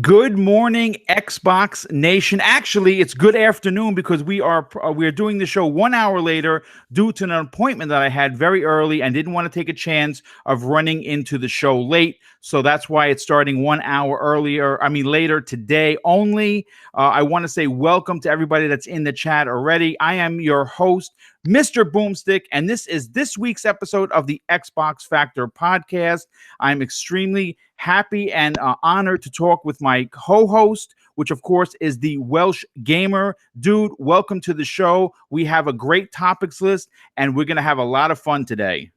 Good morning, Xbox Nation. Actually, it's good afternoon because we are doing the show 1 hour later due to an appointment that I had very early and didn't want to take a chance of running into the show late. So that's why it's starting 1 hour earlier. I mean, later today only. I want to say welcome to everybody that's in the chat already. I am your host, Mr. Boomstick, and this is this week's episode of the Xbox Factor podcast. I'm extremely happy and honored to talk with my co-host, which of course is the Welsh Gamer. Dude, welcome to the show. We have a great topics list and we're going to have a lot of fun today.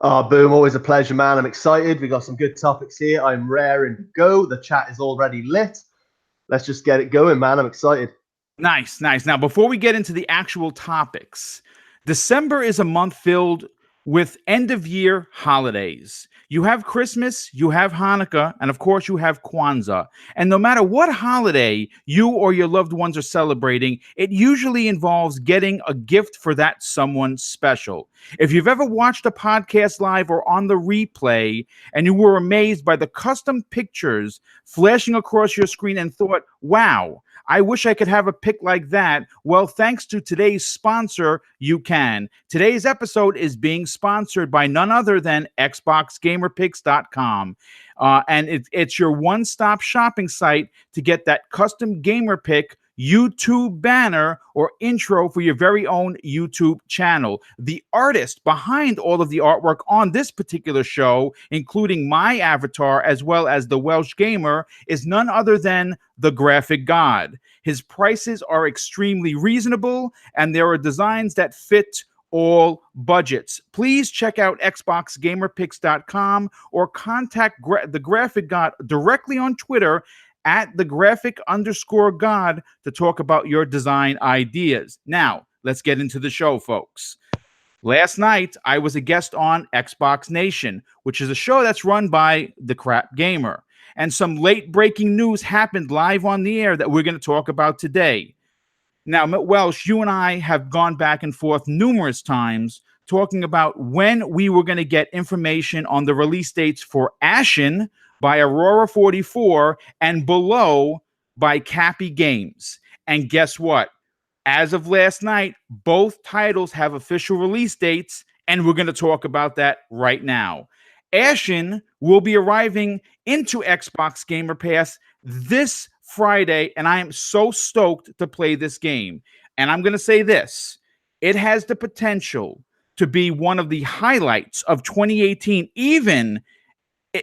Boom, always a pleasure, man. I'm excited. We got some good topics here. I'm raring to go. The chat is already lit. Let's just get it going, man. I'm excited. Nice. Now, before we get into the actual topics, December is a month filled with end of year holidays. You have Christmas, you have Hanukkah, and of course you have Kwanzaa. And no matter what holiday you or your loved ones are celebrating, it usually involves getting a gift for that someone special. If you've ever watched a podcast live or on the replay and you were amazed by the custom pictures flashing across your screen and thought, wow, I wish I could have a pick like that. Well, thanks to today's sponsor, you can. Today's episode is being sponsored by none other than XboxGamerPicks.com. And it's your one-stop shopping site to get that custom gamer pick YouTube banner or intro for your very own YouTube channel. The artist behind all of the artwork on this particular show, including my avatar as well as the Welsh Gamer, is none other than the Graphic God. His prices are extremely reasonable and there are designs that fit all budgets. Please check out xboxgamerpicks.com or contact the Graphic God directly on Twitter at the graphic_god to talk about your design ideas. Now, let's get into the show, folks. Last night, I was a guest on Xbox Nation, which is a show that's run by the Crap Gamer. And some late breaking news happened live on the air that we're going to talk about today. Now, Welsh, you and I have gone back and forth numerous times talking about when we were going to get information on the release dates for Ashen by Aurora 44 and Below by Cappy Games. And guess what? As of last night, both titles have official release dates, and we're going to talk about that right now. Ashen will be arriving into Xbox Gamer Pass this Friday, and I am so stoked to play this game. And I'm going to say this. It has the potential to be one of the highlights of 2018, even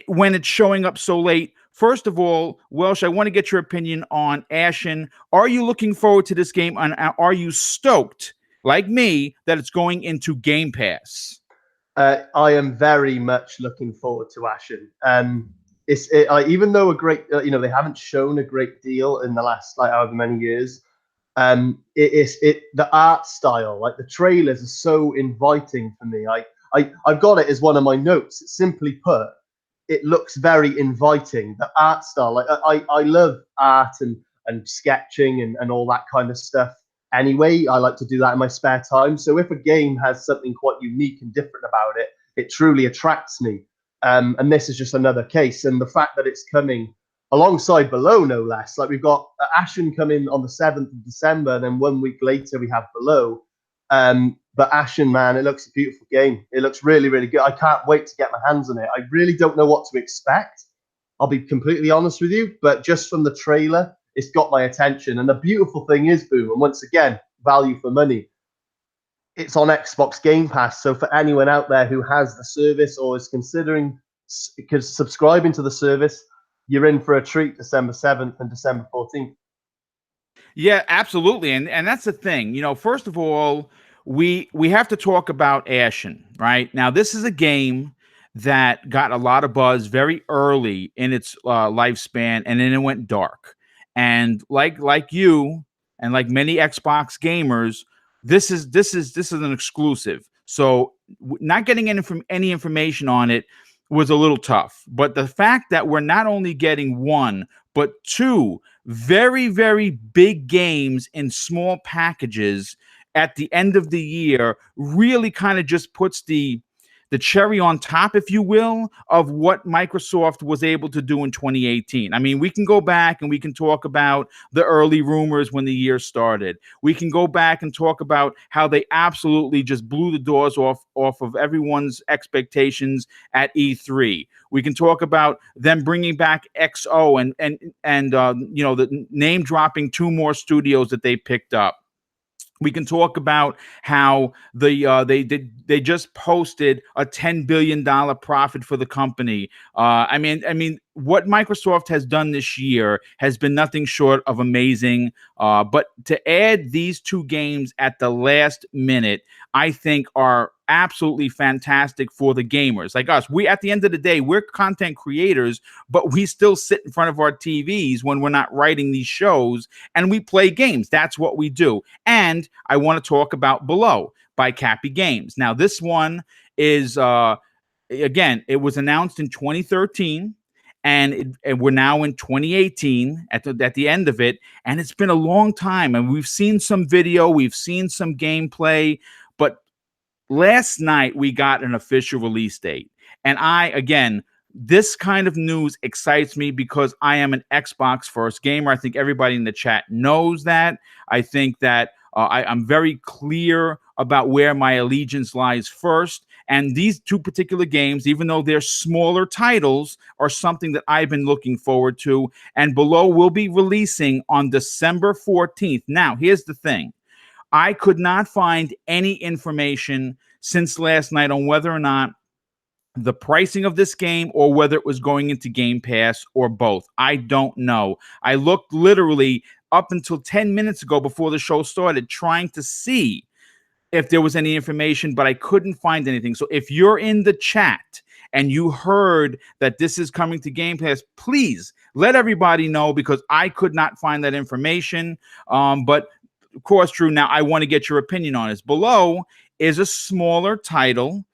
when it's showing up so late. First of all, Welsh, I want to get your opinion on Ashen. Are you looking forward to this game? And are you stoked, like me, that it's going into Game Pass? I am very much looking forward to Ashen. Even though they haven't shown a great deal in the last however many years. The art style, like the trailers, are so inviting for me. I've got it as one of my notes. Simply put, it looks very inviting. The art style, I love art and sketching and all that kind of stuff. Anyway, I like to do that in my spare time. So if a game has something quite unique and different about it, it truly attracts me. And this is just another case. And the fact that it's coming alongside Below, no less. Like we've got Ashen coming on the 7th of December, and then 1 week later we have Below. But Ashen, man, it looks a beautiful game. It looks really, really good. I can't wait to get my hands on it. I really don't know what to expect. I'll be completely honest with you, but just from the trailer, it's got my attention. And the beautiful thing is, Boom, and once again, value for money. It's on Xbox Game Pass. So for anyone out there who has the service or is considering subscribing to the service, you're in for a treat December 7th and December 14th. Yeah, absolutely. And that's the thing. First of all, we have to talk about Ashen, right? Now, this is a game that got a lot of buzz very early in its lifespan, and then it went dark. And like you and like many Xbox gamers, this is an exclusive. So not getting any information on it was a little tough. But the fact that we're not only getting one, but two very, very big games in small packages at the end of the year really kind of just puts the the cherry on top, if you will, of what Microsoft was able to do in 2018. I mean, we can go back and we can talk about the early rumors when the year started. We can go back and talk about how they absolutely just blew the doors off of everyone's expectations at E3. We can talk about them bringing back XO and the name dropping 2 more studios that they picked up. We can talk about how they just posted a $10 billion profit for the company. I mean, what Microsoft has done this year has been nothing short of amazing. But to add these 2 games at the last minute, I think are absolutely fantastic for the gamers like us. We, at the end of the day, we're content creators, but we still sit in front of our TVs when we're not writing these shows, and we play games. That's what we do. And I want to talk about Below by Cappy Games. Now, this one is, again, it was announced in 2013. And we're now in 2018 at the end of it. And it's been a long time. And we've seen some video. We've seen some gameplay. But last night, we got an official release date. And this kind of news excites me because I am an Xbox first gamer. I think everybody in the chat knows that. I think that I'm very clear about where my allegiance lies first. And these 2 particular games, even though they're smaller titles, are something that I've been looking forward to. And Below will be releasing on December 14th. Now, here's the thing. I could not find any information since last night on whether or not the pricing of this game or whether it was going into Game Pass or both. I don't know. I looked literally up until 10 minutes ago before the show started trying to see if there was any information, but I couldn't find anything. So if you're in the chat and you heard that this is coming to Game Pass, please let everybody know, because I could not find that information. But of course, Drew, now I want to get your opinion on this. Below is a smaller title.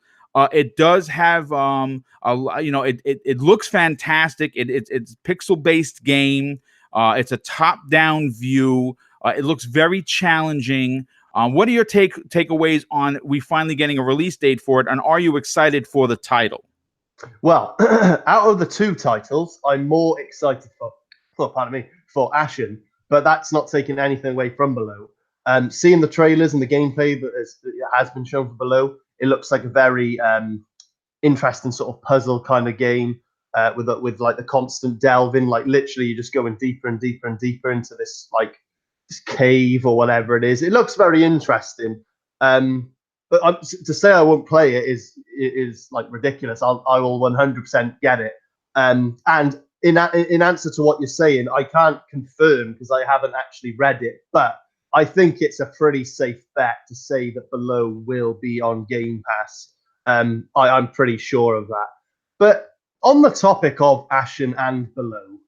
It does have it looks fantastic. It's pixel-based game. It's a top-down view. It looks very challenging. What are your takeaways on we finally getting a release date for it, and are you excited for the title? Well, out of the 2 titles, I'm more excited for Ashen, but that's not taking anything away from Below. Seeing the trailers and the gameplay that has been shown for Below, it looks like a very interesting sort of puzzle kind of game with like the constant delving, like literally you're just going deeper and deeper and deeper into this cave or whatever it is. It looks very interesting. But to say I won't play it is like ridiculous. I will 100% get it. And in answer to what you're saying, I can't confirm because I haven't actually read it, but I think it's a pretty safe bet to say that Below will be on Game Pass. I'm pretty sure of that. But on the topic of Ashen and Below,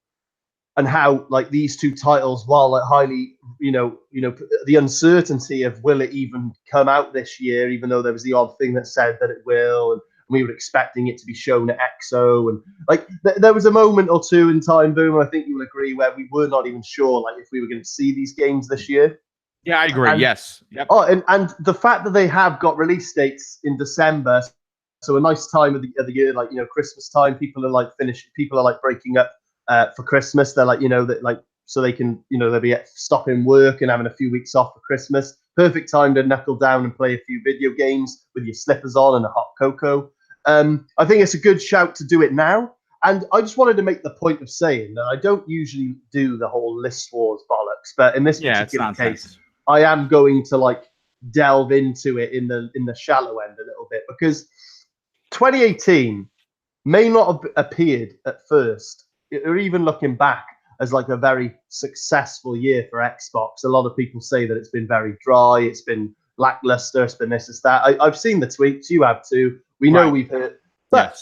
and how like these 2 titles, while like highly, the uncertainty of will it even come out this year, even though there was the odd thing that said that it will, and we were expecting it to be shown at EXO, and like there was a moment or 2 in time, Boom, I think you will agree, where we were not even sure like if we were going to see these games this year. Yeah, I agree. Yes. Yep. Oh, and the fact that they have got release dates in December, so a nice time of the year, like Christmas time, people are like breaking up for Christmas. They're like so they can they'll be stopping work and having a few weeks off for Christmas. Perfect time to knuckle down and play a few video games with your slippers on and a hot cocoa. I think it's a good shout to do it now. And I just wanted to make the point of saying that I don't usually do the whole list wars bollocks, but in this particular case, I am going to like delve into it in the shallow end a little bit, because 2018 may not have appeared at first, or even looking back, as like a very successful year for Xbox. A lot of people say that it's been very dry, it's been lackluster, it's been this, it's that. I've seen the tweets, you have too. We know we've heard, but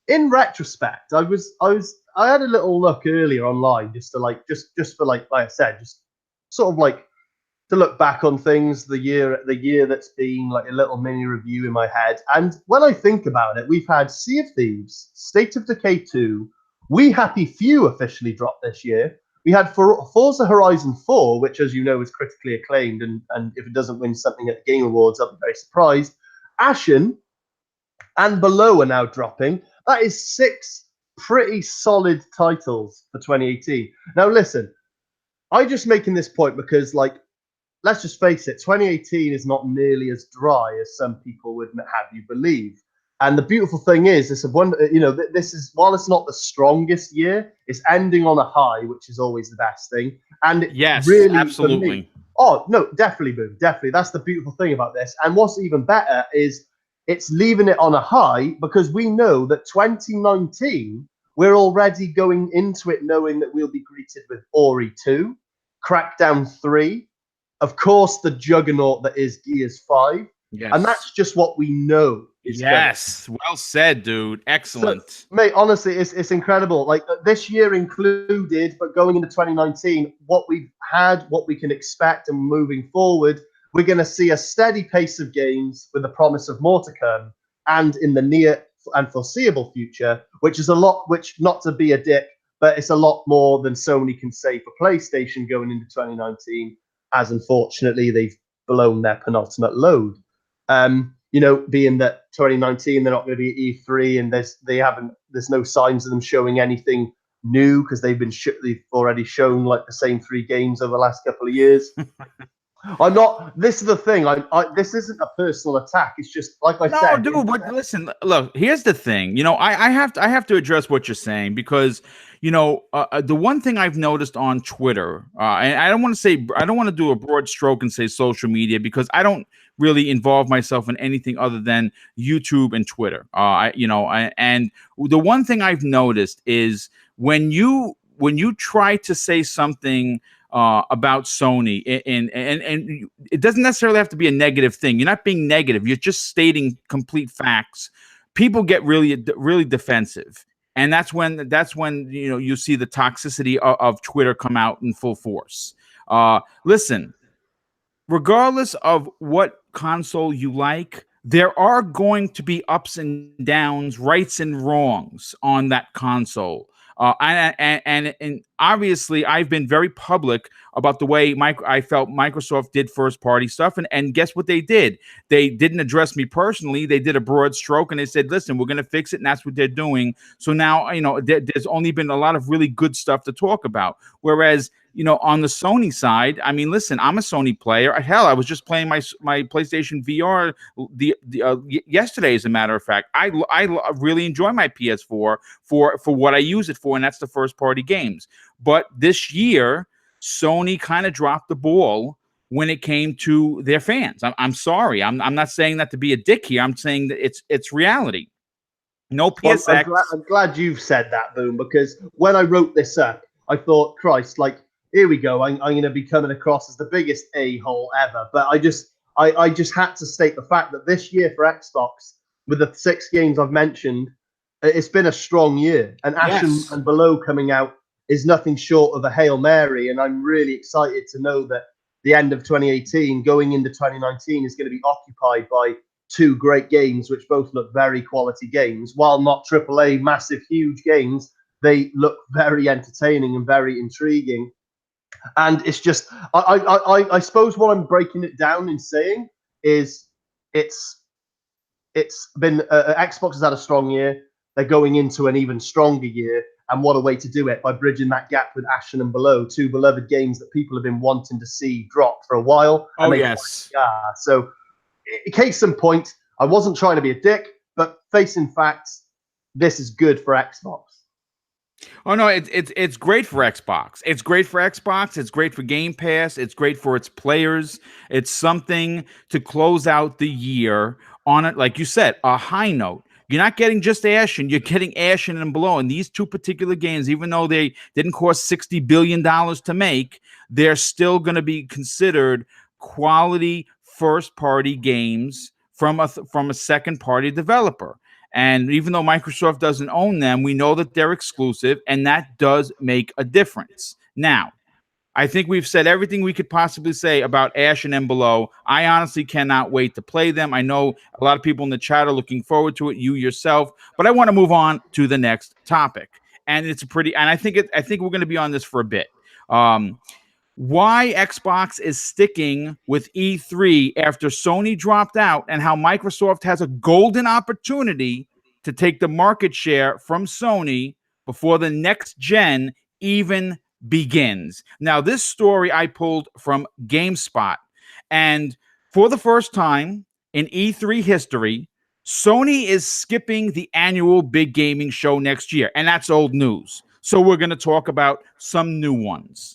in retrospect, I had a little look earlier online just for like I said, just sort of like to look back on things, the year that's been, like a little mini review in my head. And when I think about it, we've had Sea of Thieves, State of Decay 2, We Happy Few officially dropped this year. We had Forza Horizon 4, which, as you know, is critically acclaimed, and if it doesn't win something at the Game Awards, I'll be very surprised. Ashen, and Below are now dropping. That is 6 pretty solid titles for 2018. Now, listen, I'm just making this point because, like, let's just face it, 2018 is not nearly as dry as some people would have you believe. And the beautiful thing is, this one, this is, while it's not the strongest year, it's ending on a high, which is always the best thing. And it Yes, really, for absolutely. me, oh no, definitely, Boom, definitely. That's the beautiful thing about this. And what's even better is it's leaving it on a high because we know that 2019, we're already going into it knowing that we'll be greeted with Ori 2, Crackdown 3, of course, the juggernaut that is Gears 5. And Yes. that's just what we know is coming. Yes. Well said, dude. So, Excellent. mate, honestly, it's incredible. Like this year included, but going into 2019, what we've had, what we can expect, and moving forward, we're going to see a steady pace of games with the promise of more to come, and in the near and foreseeable future, which is a lot. Which, not to be a dick, but it's a lot more than Sony can say for PlayStation going into 2019, as unfortunately they've blown their penultimate load. Being that 2019 they're not going to be at E3 and there's no signs of them showing anything new because they've already shown like the same 3 games over the last couple of years. I'm not. This is the thing. This isn't a personal attack. It's just like I No, said. dude, but listen, look, here's the thing. I have to address what you're saying because, the one thing I've noticed on Twitter, and I don't want to do a broad stroke and say social media because I don't really involve myself in anything other than YouTube and Twitter. And the one thing I've noticed is when you try to say something about Sony, and it doesn't necessarily have to be a negative thing. You're not being negative. You're just stating complete facts. People get really defensive, and that's when you see the toxicity of Twitter come out in full force. Listen, regardless of what console you like, there are going to be ups and downs, rights and wrongs on that console. And obviously, I've been very public about the way I felt Microsoft did first party stuff. And guess what they did? They didn't address me personally. They did a broad stroke and they said, listen, we're going to fix it. And that's what they're doing. So now, there's only been a lot of really good stuff to talk about. Whereas, on the Sony side, I mean, listen, I'm a Sony player. Hell, I was just playing my PlayStation VR yesterday, as a matter of fact. I really enjoy my PS4 for what I use it for, and that's the first party games. But this year, Sony kind of dropped the ball when it came to their fans. I'm sorry. I'm not saying that to be a dick here. I'm saying that it's reality. No Well, PSX. I'm glad you've said that, Boom, because when I wrote this up, I thought, Christ, like, here we go. I'm going to be coming across as the biggest a-hole ever. But I just had to state the fact that this year for Xbox, with the 6 games I've mentioned, it's been a strong year. And Ashen Yes. and Below coming out is nothing short of a Hail Mary. And I'm really excited to know that the end of 2018, going into 2019, is going to be occupied by 2 great games, which both look very quality games. While not AAA, massive, huge games, they look very entertaining and very intriguing. And it's just, I suppose what I'm breaking it down in saying is it's been Xbox has had a strong year. They're going into an even stronger year, and what a way to do it by bridging that gap with Ashen and Below, 2 beloved games that people have been wanting to see drop for a while. Oh, yes. So, case in point, I wasn't trying to be a dick, but facing facts, this is good for Xbox. Oh no, it's great for Xbox. It's great for Xbox. It's great for Game Pass. It's great for its players. It's something to close out the year on it, like you said, a high note. You're not getting just Ashen. You're getting Ashen and Below. And these 2 particular games, even though they didn't cost $60 billion to make, they're still going to be considered quality first-party games from a second-party developer. And even though Microsoft doesn't own them, we know that they're exclusive, and that does make a difference. Now, I think we've said everything we could possibly say about Ashen and Below. I honestly cannot wait to play them. I know a lot of people in the chat are looking forward to it, you yourself, but I want to move on to the next topic. And I think we're going to be on this for a bit. why Xbox is sticking with E3 after Sony dropped out, and how Microsoft has a golden opportunity to take the market share from Sony before the next gen even begins. Now, this story I pulled from GameSpot, and for the first time in E3 history, Sony is skipping the annual big gaming show next year, and that's old news. So we're going to talk about some new ones.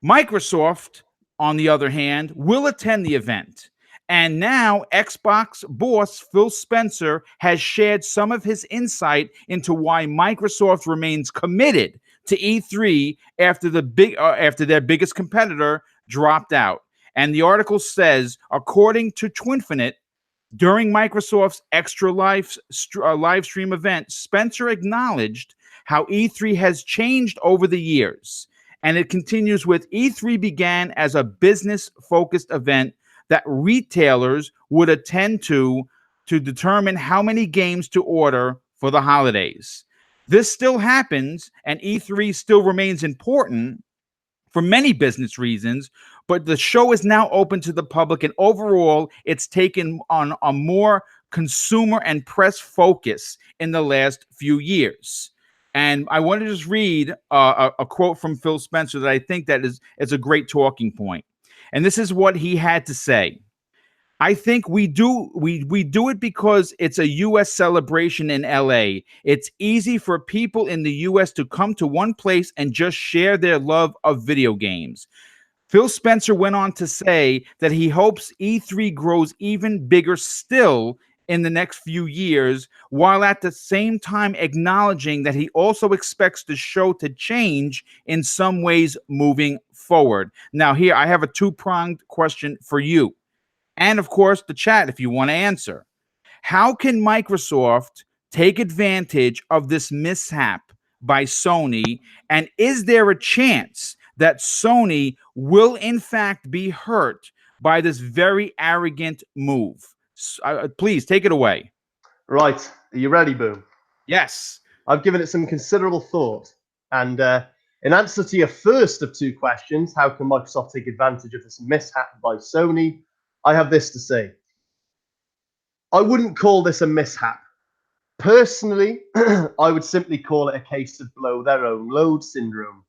Microsoft, on the other hand, will attend the event. And now Xbox boss Phil Spencer has shared some of his insight into why Microsoft remains committed to E3 after their biggest competitor dropped out. And the article says, according to Twinfinite, during Microsoft's extra live stream event, Spencer acknowledged how E3 has changed over the years. And it continues with, E3 began as a business-focused event that retailers would attend to determine how many games to order for the holidays. This still happens, and E3 still remains important for many business reasons, but the show is now open to the public, and overall, it's taken on a more consumer and press focus in the last few years. And I want to just read a quote from Phil Spencer that I think that is a great talking point. And this is what he had to say. I think we do it because it's a US celebration in LA. It's easy for people in the US to come to one place and just share their love of video games. Phil Spencer went on to say that he hopes E3 grows even bigger still in the next few years, while at the same time acknowledging that he also expects the show to change in some ways moving forward. Now, here I have a two-pronged question for you, and of course the chat if you want to answer. How can Microsoft take advantage of this mishap by Sony, and is there a chance that Sony will in fact be hurt by this very arrogant move? Please take it away. Right. Are you ready, Boom? Yes. I've given it some considerable thought. And in answer to your first of two questions, how can Microsoft take advantage of this mishap by Sony? I have this to say. I wouldn't call this a mishap. Personally, I would simply call it a case of blow their own load syndrome.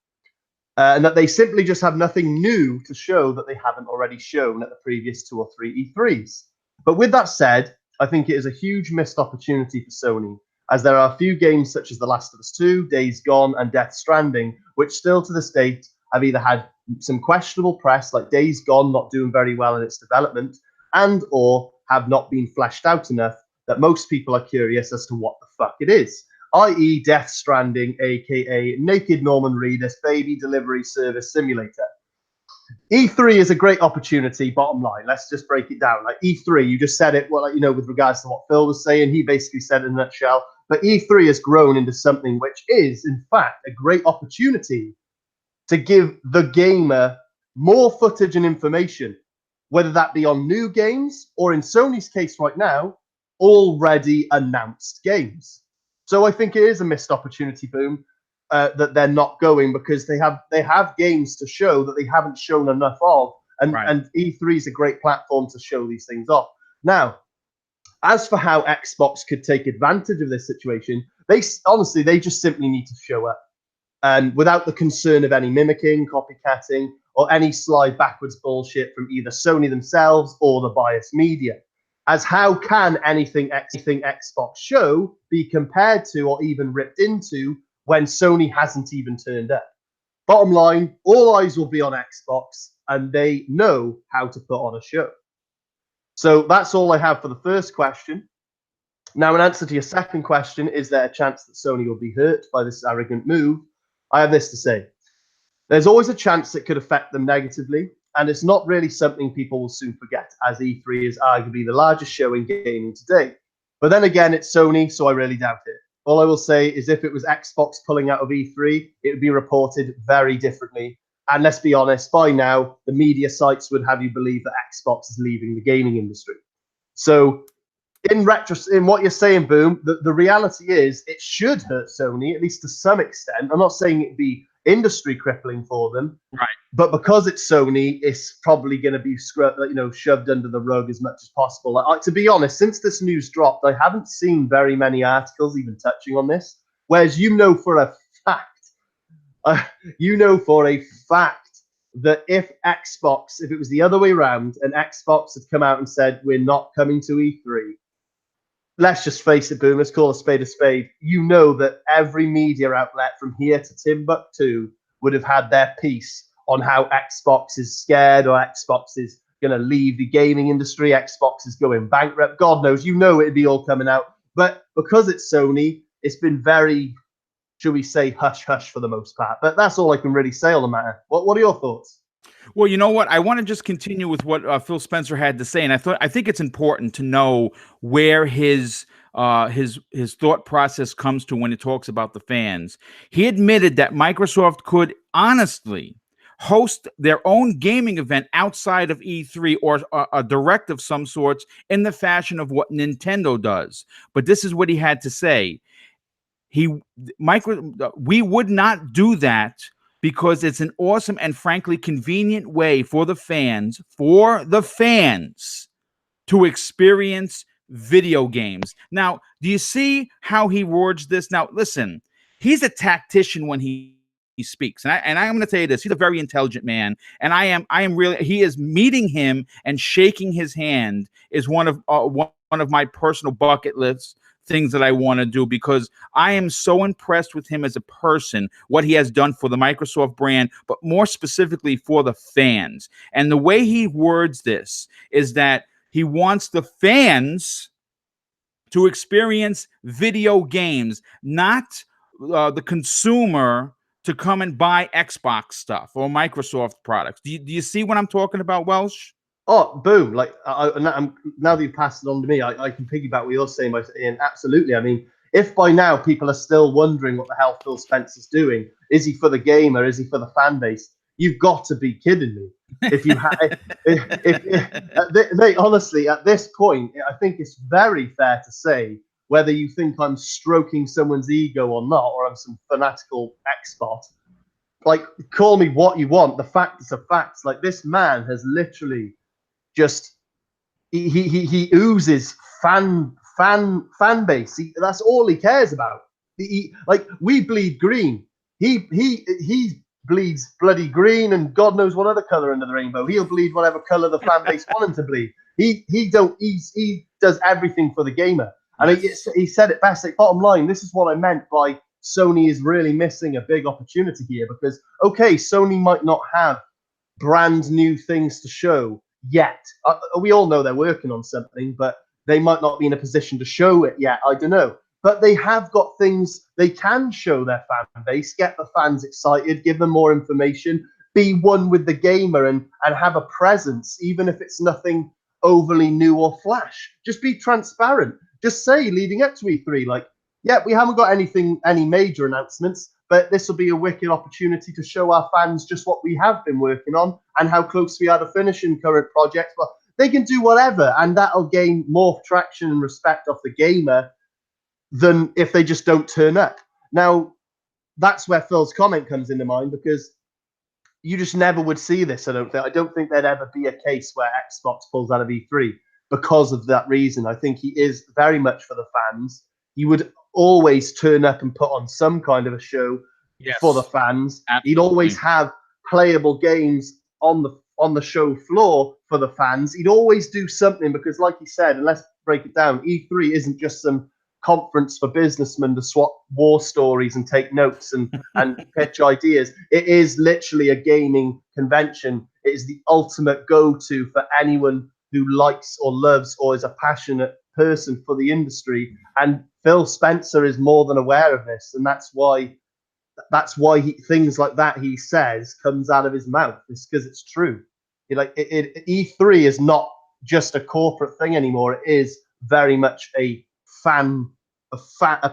And that they simply just have nothing new to show that they haven't already shown at the previous 2 or 3 E3s. But with that said, I think it is a huge missed opportunity for Sony, as there are a few games such as The Last of Us 2, Days Gone, and Death Stranding, which still to this date have either had some questionable press, like Days Gone not doing very well in its development, and or have not been fleshed out enough that most people are curious as to what the fuck it is, i.e. Death Stranding, aka Naked Norman Reedus Baby Delivery Service Simulator. E3 is a great opportunity, bottom line. Let's just break it down. Like E3, you just said it, well, you know, with regards to what Phil was saying, he basically said it in a nutshell. But E3 has grown into something which is, in fact, a great opportunity to give the gamer more footage and information, whether that be on new games or, in Sony's case right now, already announced games. So I think it is a missed opportunity, Boom, that they're not going, because they have games to show that they haven't shown enough of, and, Right. and E3 is a great platform to show these things off. Now, as for how Xbox could take advantage of this situation, they just simply need to show up, and without the concern of any mimicking, copycatting, or any slide backwards bullshit from either Sony themselves or the biased media. As how can anything Xbox show be compared to or even ripped into when Sony hasn't even turned up? Bottom line, all eyes will be on Xbox, and they know how to put on a show. So that's all I have for the first question. Now, in answer to your second question, is there a chance that Sony will be hurt by this arrogant move? I have this to say. There's always a chance it could affect them negatively, and it's not really something people will soon forget, as E3 is arguably the largest show in gaming today. But then again, it's Sony, so I really doubt it. All I will say is if it was Xbox pulling out of E3, it would be reported very differently. And let's be honest, by now, the media sites would have you believe that Xbox is leaving the gaming industry. So in what you're saying, Boom, the reality is it should hurt Sony, at least to some extent. I'm not saying it'd be industry crippling for them. Right. But because it's Sony, it's probably going to be shoved under the rug as much as possible. To be honest, since this news dropped, I haven't seen very many articles even touching on this. Whereas for a fact, that if it was the other way around, and Xbox had come out and said we're not coming to E3, let's just face it, Boom, let's call a spade a spade. You know that every media outlet from here to Timbuktu would have had their piece on how Xbox is scared or Xbox is going to leave the gaming industry. Xbox is going bankrupt. God knows, it'd be all coming out. But because it's Sony, it's been very, should we say, hush hush for the most part. But that's all I can really say on the matter. What are your thoughts? Well, you know what? I want to just continue with what Phil Spencer had to say, and I think it's important to know where his thought process comes to when he talks about the fans. He admitted that Microsoft could honestly host their own gaming event outside of E3 or a direct of some sorts in the fashion of what Nintendo does. But this is what he had to say. We would not do that because it's an awesome and frankly convenient way for the fans to experience video games. Now, do you see how he words this? Now, listen, he's a tactician when he speaks, and I'm going to tell you this: he's a very intelligent man, and I am really. He is meeting him and shaking his hand is one of my personal bucket lists things that I want to do, because I am so impressed with him as a person, what he has done for the Microsoft brand, but more specifically for the fans. And the way he words this is that he wants the fans to experience video games, not the consumer to come and buy Xbox stuff or Microsoft products. Do you see what I'm talking about, Welsh? Oh, boom. Like, now that you've passed it on to me, I can piggyback what you're saying by saying, absolutely. I mean, if by now people are still wondering what the hell Phil Spencer's doing, is he for the gamer? Is he for the fan base? You've got to be kidding me. If you mate, honestly, at this point, I think it's very fair to say, whether you think I'm stroking someone's ego or not, or I'm some fanatical Xbot, like, call me what you want. The fact is a fact. Like, this man has literally just he oozes fan base. That's all he cares about. Like, we bleed green. He bleeds bloody green and God knows what other color under the rainbow. He'll bleed whatever color the fan base want him to bleed. He does everything for the gamer. And he said it best. Like, bottom line, this is what I meant by Sony is really missing a big opportunity here, because okay, Sony might not have brand new things to show yet. We all know they're working on something, but they might not be in a position to show it yet. I don't know. But they have got things they can show their fan base, get the fans excited, give them more information, be one with the gamer, and have a presence, even if it's nothing overly new or flash. Just be transparent. Just say, leading up to E3, like, yeah, we haven't got any major announcements, but this will be a wicked opportunity to show our fans just what we have been working on and how close we are to finishing current projects. But they can do whatever, and that'll gain more traction and respect off the gamer than if they just don't turn up. Now, that's where Phil's comment comes into mind, because you just never would see this, I don't think. I don't think there'd ever be a case where Xbox pulls out of E3 because of that reason. I think he is very much for the fans. He would always turn up and put on some kind of a show for the fans. Absolutely. He'd always have playable games on the show floor for the fans. He'd always do something, because like he said, and let's break it down, E3 isn't just some conference for businessmen to swap war stories and take notes and pitch ideas. It is literally a gaming convention. It is the ultimate go-to for anyone who likes or loves or is a passionate person for the industry. And Phil Spencer is more than aware of this, and that's why things like that he says comes out of his mouth. It's because it's true. E3 is not just a corporate thing anymore. It is very much a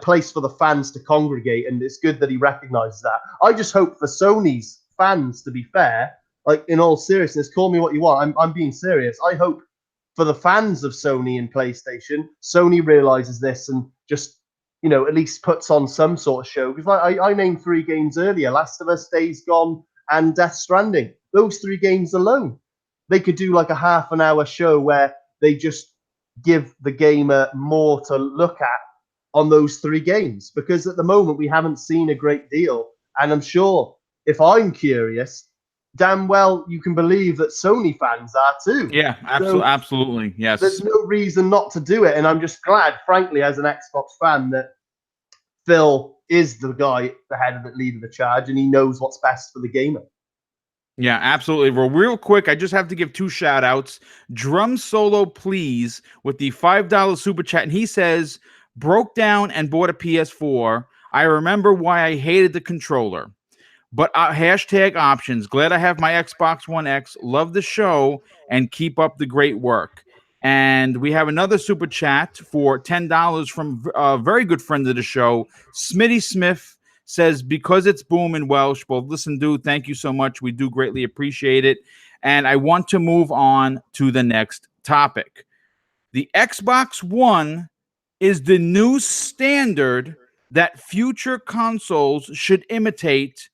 place for the fans to congregate, and it's good that he recognizes that. I just hope for Sony's fans, to be fair, like, in all seriousness, call me what you want, I'm being serious. I hope for the fans of Sony and PlayStation, Sony realizes this and just at least puts on some sort of show. Because I named 3 games earlier: Last of Us, Days Gone, and Death Stranding. Those 3 games alone, they could do like a half an hour show where they just give the gamer more to look at on those 3 games. Because at the moment we haven't seen a great deal, and I'm sure if I'm curious, damn well you can believe that Sony fans are too. Yeah, absolutely, absolutely, yes. There's no reason not to do it, and I'm just glad, frankly, as an Xbox fan, that Phil is the guy, the head of the lead of the charge, and he knows what's best for the gamer. Yeah, absolutely. Well, real quick, I just have to give 2 shout outs. Drum Solo Please with the $5 super chat. And he says, broke down and bought a PS4. I remember why I hated the controller. But hashtag options. Glad I have my Xbox One X. Love the show and keep up the great work. And we have another super chat for $10 from a very good friend of the show, Smitty Smith. Says, because it's Boom in Welsh. Well, listen, dude, thank you so much. We do greatly appreciate it. And I want to move on to the next topic. The Xbox One is the new standard that future consoles should imitate,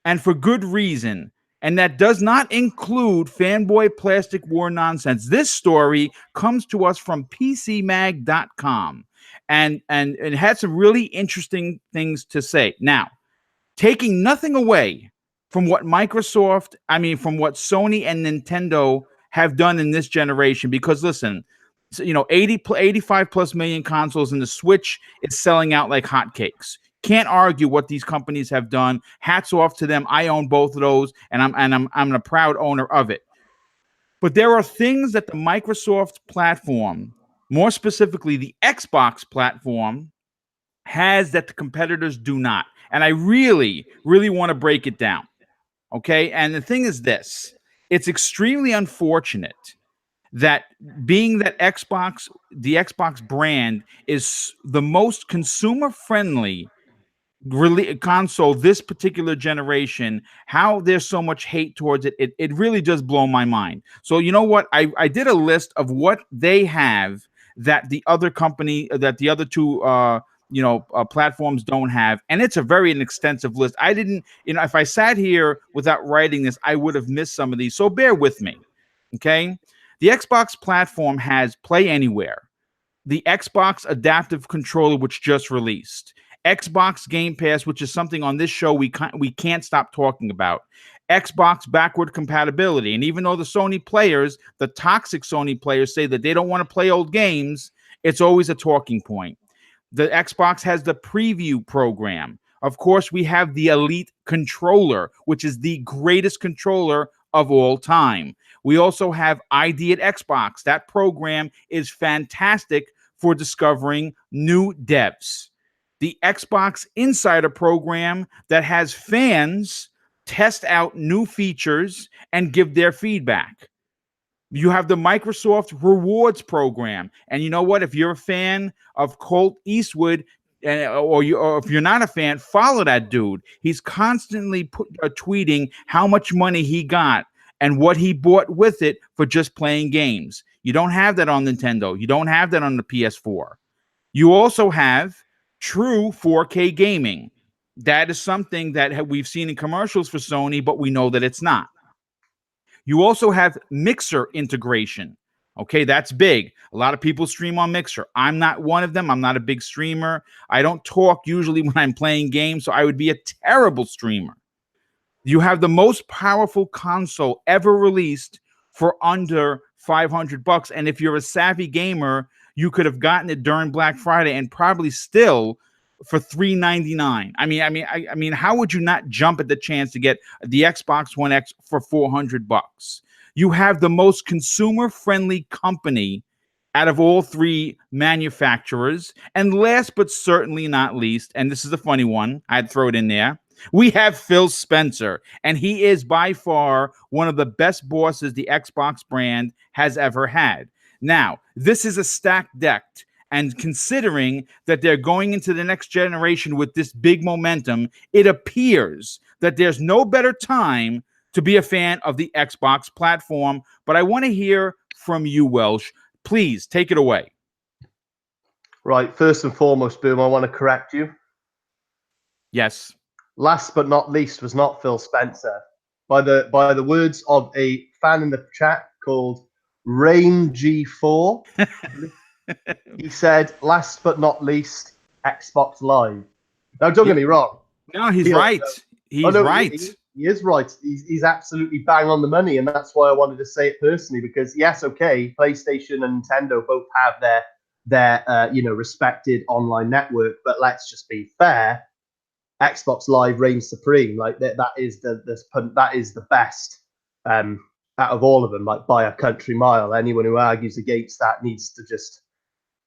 and for good reason. And that does not include fanboy plastic war nonsense. This story comes to us from PCMag.com. And it had some really interesting things to say. Now, taking nothing away from what from what Sony and Nintendo have done in this generation, because listen, 85 plus million consoles, and the Switch is selling out like hotcakes. Can't argue what these companies have done. Hats off to them. I own both of those, and I'm a proud owner of it. But there are things that the Microsoft platform, more specifically the Xbox platform, has that the competitors do not. And I really, really want to break it down. Okay? And the thing is this. It's extremely unfortunate that being that the Xbox brand is the most consumer-friendly console this particular generation, how there's so much hate towards it, it really does blow my mind. So you know what, I did a list of what they have that the other two platforms don't have, and it's a very extensive list. I didn't, if I sat here without writing this, I would have missed some of these, so bear with me. Okay, the Xbox platform has Play Anywhere, the Xbox Adaptive Controller, which just released, Xbox Game Pass, which is something on this show we can't stop talking about, Xbox backward compatibility. And even though the toxic Sony players say that they don't want to play old games, it's always a talking point. The Xbox has the preview program. Of course, we have the Elite controller, which is the greatest controller of all time. We also have ID at Xbox. That program is fantastic for discovering new devs. The Xbox Insider program that has fans test out new features and give their feedback. You have the Microsoft Rewards program. And you know what? If you're a fan of Colt Eastwood, or if you're not a fan, follow that dude. He's constantly tweeting how much money he got and what he bought with it for just playing games. You don't have that on Nintendo. You don't have that on the PS4. You also have true 4K gaming. That is something that we've seen in commercials for Sony, but we know that it's not. You also have Mixer integration. Okay, that's big. A lot of people stream on Mixer. I'm not one of them. I'm not a big streamer. I don't talk usually when I'm playing games, so I would be a terrible streamer. You have the most powerful console ever released for under $500. And if you're a savvy gamer, you could have gotten it during Black Friday and probably still for $399. I mean, how would you not jump at the chance to get the Xbox One X for $400? You have the most consumer-friendly company out of all 3 manufacturers. And last but certainly not least, and this is a funny one, I'd throw it in there, we have Phil Spencer, and he is by far one of the best bosses the Xbox brand has ever had. Now, this is a stacked deck, and considering that they're going into the next generation with this big momentum, it appears that there's no better time to be a fan of the Xbox platform. But I want to hear from you, Welsh. Please take it away. Right, first and foremost, Boom, I want to correct you. Yes. Last but not least was not Phil Spencer. By the words of a fan in the chat called Rain G4, he said, last but not least, Xbox Live. Now, don't Yeah. get me wrong. No, he's Phil, right. oh He's no, right. he is right. He's absolutely bang on the money, and that's why I wanted to say it personally. Because yes, okay, PlayStation and Nintendo both have their respected online network, but let's just be fair. Xbox Live reigns supreme. Like that is the best out of all of them, like by a country mile. Anyone who argues against that needs to just,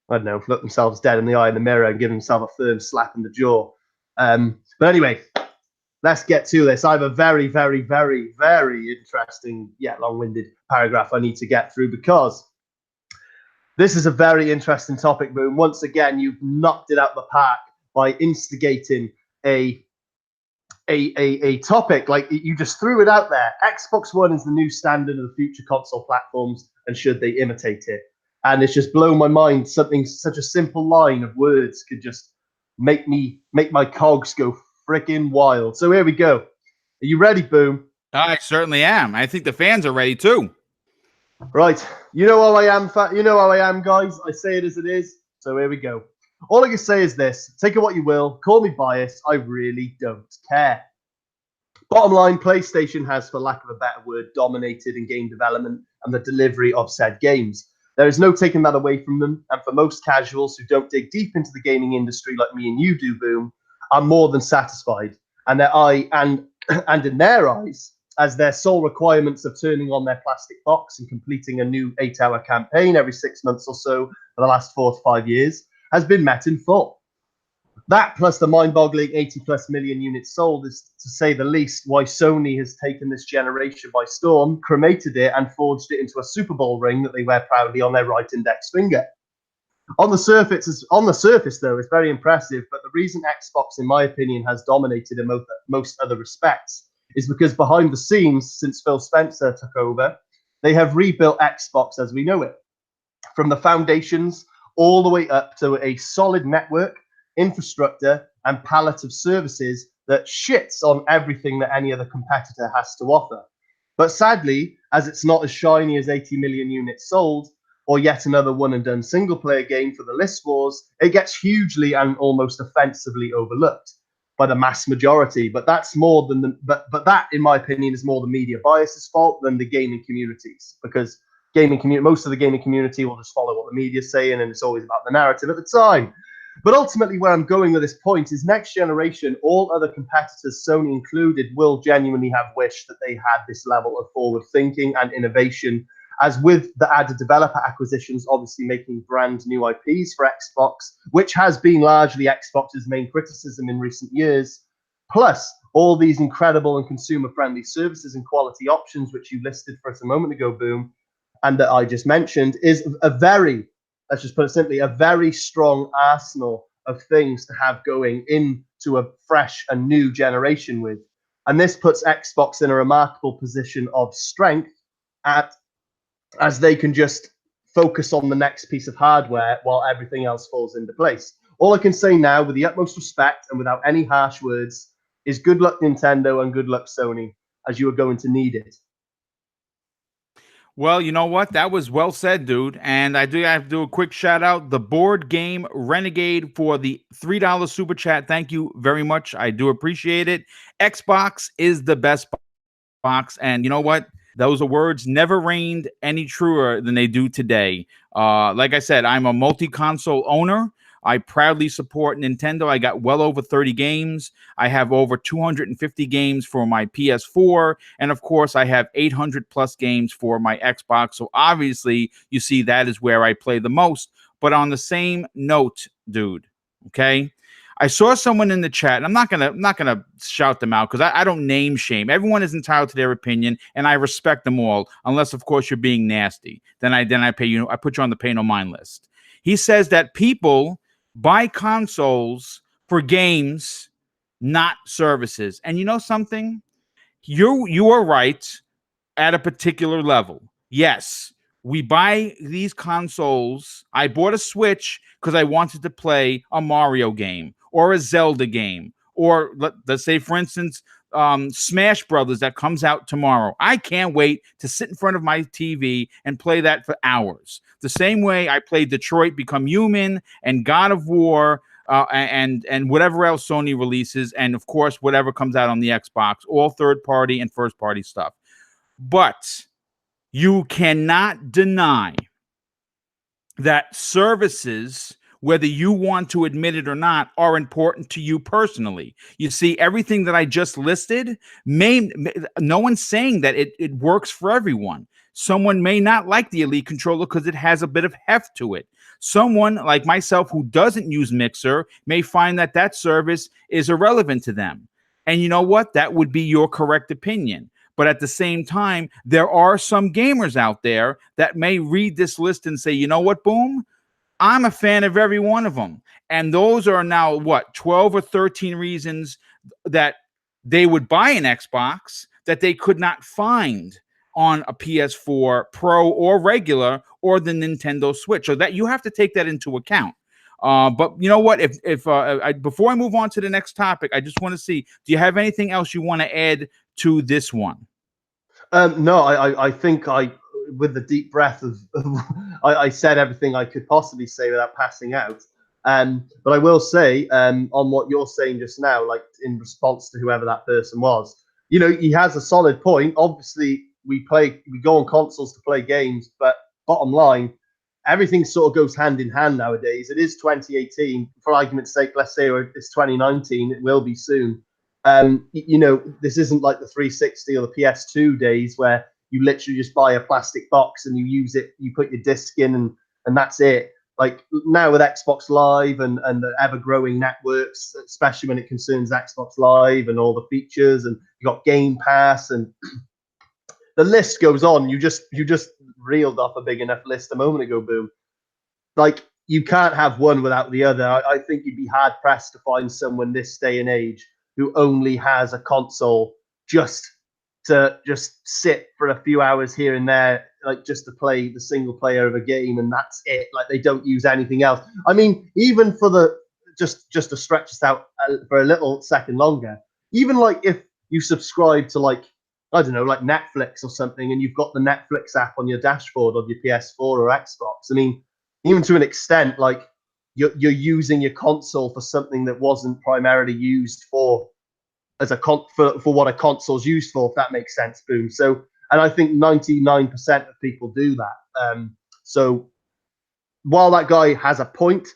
I don't know, look themselves dead in the eye in the mirror and give themselves a firm slap in the jaw. But anyway, let's get to this. I have a very, very, very, very interesting yet long-winded paragraph I need to get through because this is a very interesting topic, Boom. Once again, you've knocked it out the park by instigating a topic. Like, you just threw it out there. Xbox One is the new standard of the future console platforms, and should they imitate it? And it's just blown my mind. Something such a simple line of words could just make my cogs go freaking wild. So here we go. Are you ready, Boom? I certainly am. I think the fans are ready too. Right. You know how I am. You know how I am, guys. I say it as it is. So here we go. All I can say is this. Take it what you will. Call me biased. I really don't care. Bottom line, PlayStation has, for lack of a better word, dominated in game development and the delivery of said games. There is no taking that away from them. And for most casuals who don't dig deep into the gaming industry like me and you do, Boom, I'm more than satisfied. And and in their eyes, as their sole requirements of turning on their plastic box and completing a new 8-hour campaign every 6 months or so for the last 4 to 5 years, has been met in full. That, plus the mind-boggling 80+ million units sold, is, to say the least, why Sony has taken this generation by storm, cremated it, and forged it into a Super Bowl ring that they wear proudly on their right index finger. On the surface, though, it's very impressive. But the reason Xbox, in my opinion, has dominated in most other respects is because behind the scenes, since Phil Spencer took over, they have rebuilt Xbox as we know it, from the foundations all the way up to a solid network, infrastructure, and palette of services that shits on everything that any other competitor has to offer. But sadly, as it's not as shiny as 80 million units sold, or yet another one-and-done single-player game for the list wars, it gets hugely and almost offensively overlooked by the mass majority. But that's more than but that, in my opinion, is more the media bias's fault than the gaming communities, because most of the gaming community will just follow what the media's saying, and it's always about the narrative at the time. But ultimately, where I'm going with this point is next generation, all other competitors, Sony included, will genuinely have wished that they had this level of forward thinking and innovation, as with the added developer acquisitions, obviously making brand new IPs for Xbox, which has been largely Xbox's main criticism in recent years, plus all these incredible and consumer-friendly services and quality options, which you listed for us a moment ago, Boom, and that I just mentioned, is a very, let's just put it simply, a very strong arsenal of things to have going into a fresh and new generation with. And this puts Xbox in a remarkable position of strength as they can just focus on the next piece of hardware while everything else falls into place. All I can say now, with the utmost respect and without any harsh words, is good luck, Nintendo, and good luck, Sony, as you are going to need it. Well, you know what? That was well said, dude. And I do have to do a quick shout out, the Board Game Renegade, for the $3 super chat. Thank you very much. I do appreciate it. Xbox is the best box. And you know what? Those are words never reigned any truer than they do today. Like I said, I'm a multi-console owner. I proudly support Nintendo. I got well over 30 games. I have over 250 games for my PS4. And of course, I have 800 plus games for my Xbox. So obviously, you see that is where I play the most. But on the same note, dude, okay? I saw someone in the chat, and I'm not gonna shout them out because I don't name shame. Everyone is entitled to their opinion, and I respect them all, unless of course you're being nasty. Then I put you on the pay no mind list. He says that people buy consoles for games, not services. And you know something? You are right at a particular level. Yes, We buy these consoles. I bought a Switch because I wanted to play a Mario game or a Zelda game, or let's say, for instance, Smash Brothers that comes out tomorrow. I can't wait to sit in front of my TV and play that for hours. The same way I played Detroit Become Human and God of War, and whatever else Sony releases, and of course whatever comes out on the Xbox, all third party and first party stuff. But you cannot deny that services, whether you want to admit it or not, are important to you personally. You see, everything that I just listed, no one's saying that it works for everyone. Someone may not like the Elite controller because it has a bit of heft to it. Someone like myself who doesn't use Mixer may find that that service is irrelevant to them. And you know what? That would be your correct opinion. But at the same time, there are some gamers out there that may read this list and say, you know what, Boom? I'm a fan of every one of them. And those are now, 12 or 13 reasons that they would buy an Xbox that they could not find on a PS4 Pro or regular or the Nintendo Switch. So that you have to take that into account. But you know what? Before I move on to the next topic, I just want to see, do you have anything else you want to add to this one? No, I think with the deep breath of I said everything I could possibly say without passing out. But I will say, on what you're saying just now, like in response to whoever that person was, he has a solid point. Obviously, we go on consoles to play games, but bottom line, everything sort of goes hand in hand nowadays. It is 2018, for argument's sake. Let's say it's 2019. It will be soon. This isn't like the 360 or the PS2 days where you literally just buy a plastic box and you use it, you put your disc in, and that's it. Like now with Xbox Live and the ever-growing networks, especially when it concerns Xbox Live and all the features, and you got Game Pass, and the list goes on. You just reeled off a big enough list a moment ago, Boom. Like, you can't have one without the other. I think you'd be hard-pressed to find someone this day and age who only has a console just to sit for a few hours here and there, like just to play the single player of a game, and that's it. Like, they don't use anything else. I mean, even for the just to stretch this out for a little second longer, even like if you subscribe to, like, I don't know, like Netflix or something, and you've got the Netflix app on your dashboard of your PS4 or Xbox. I mean, even to an extent, like you're using your console for something that wasn't primarily used for as a for what a console's used for, if that makes sense, Boom. So, and I think 99% of people do that. So while that guy has a point,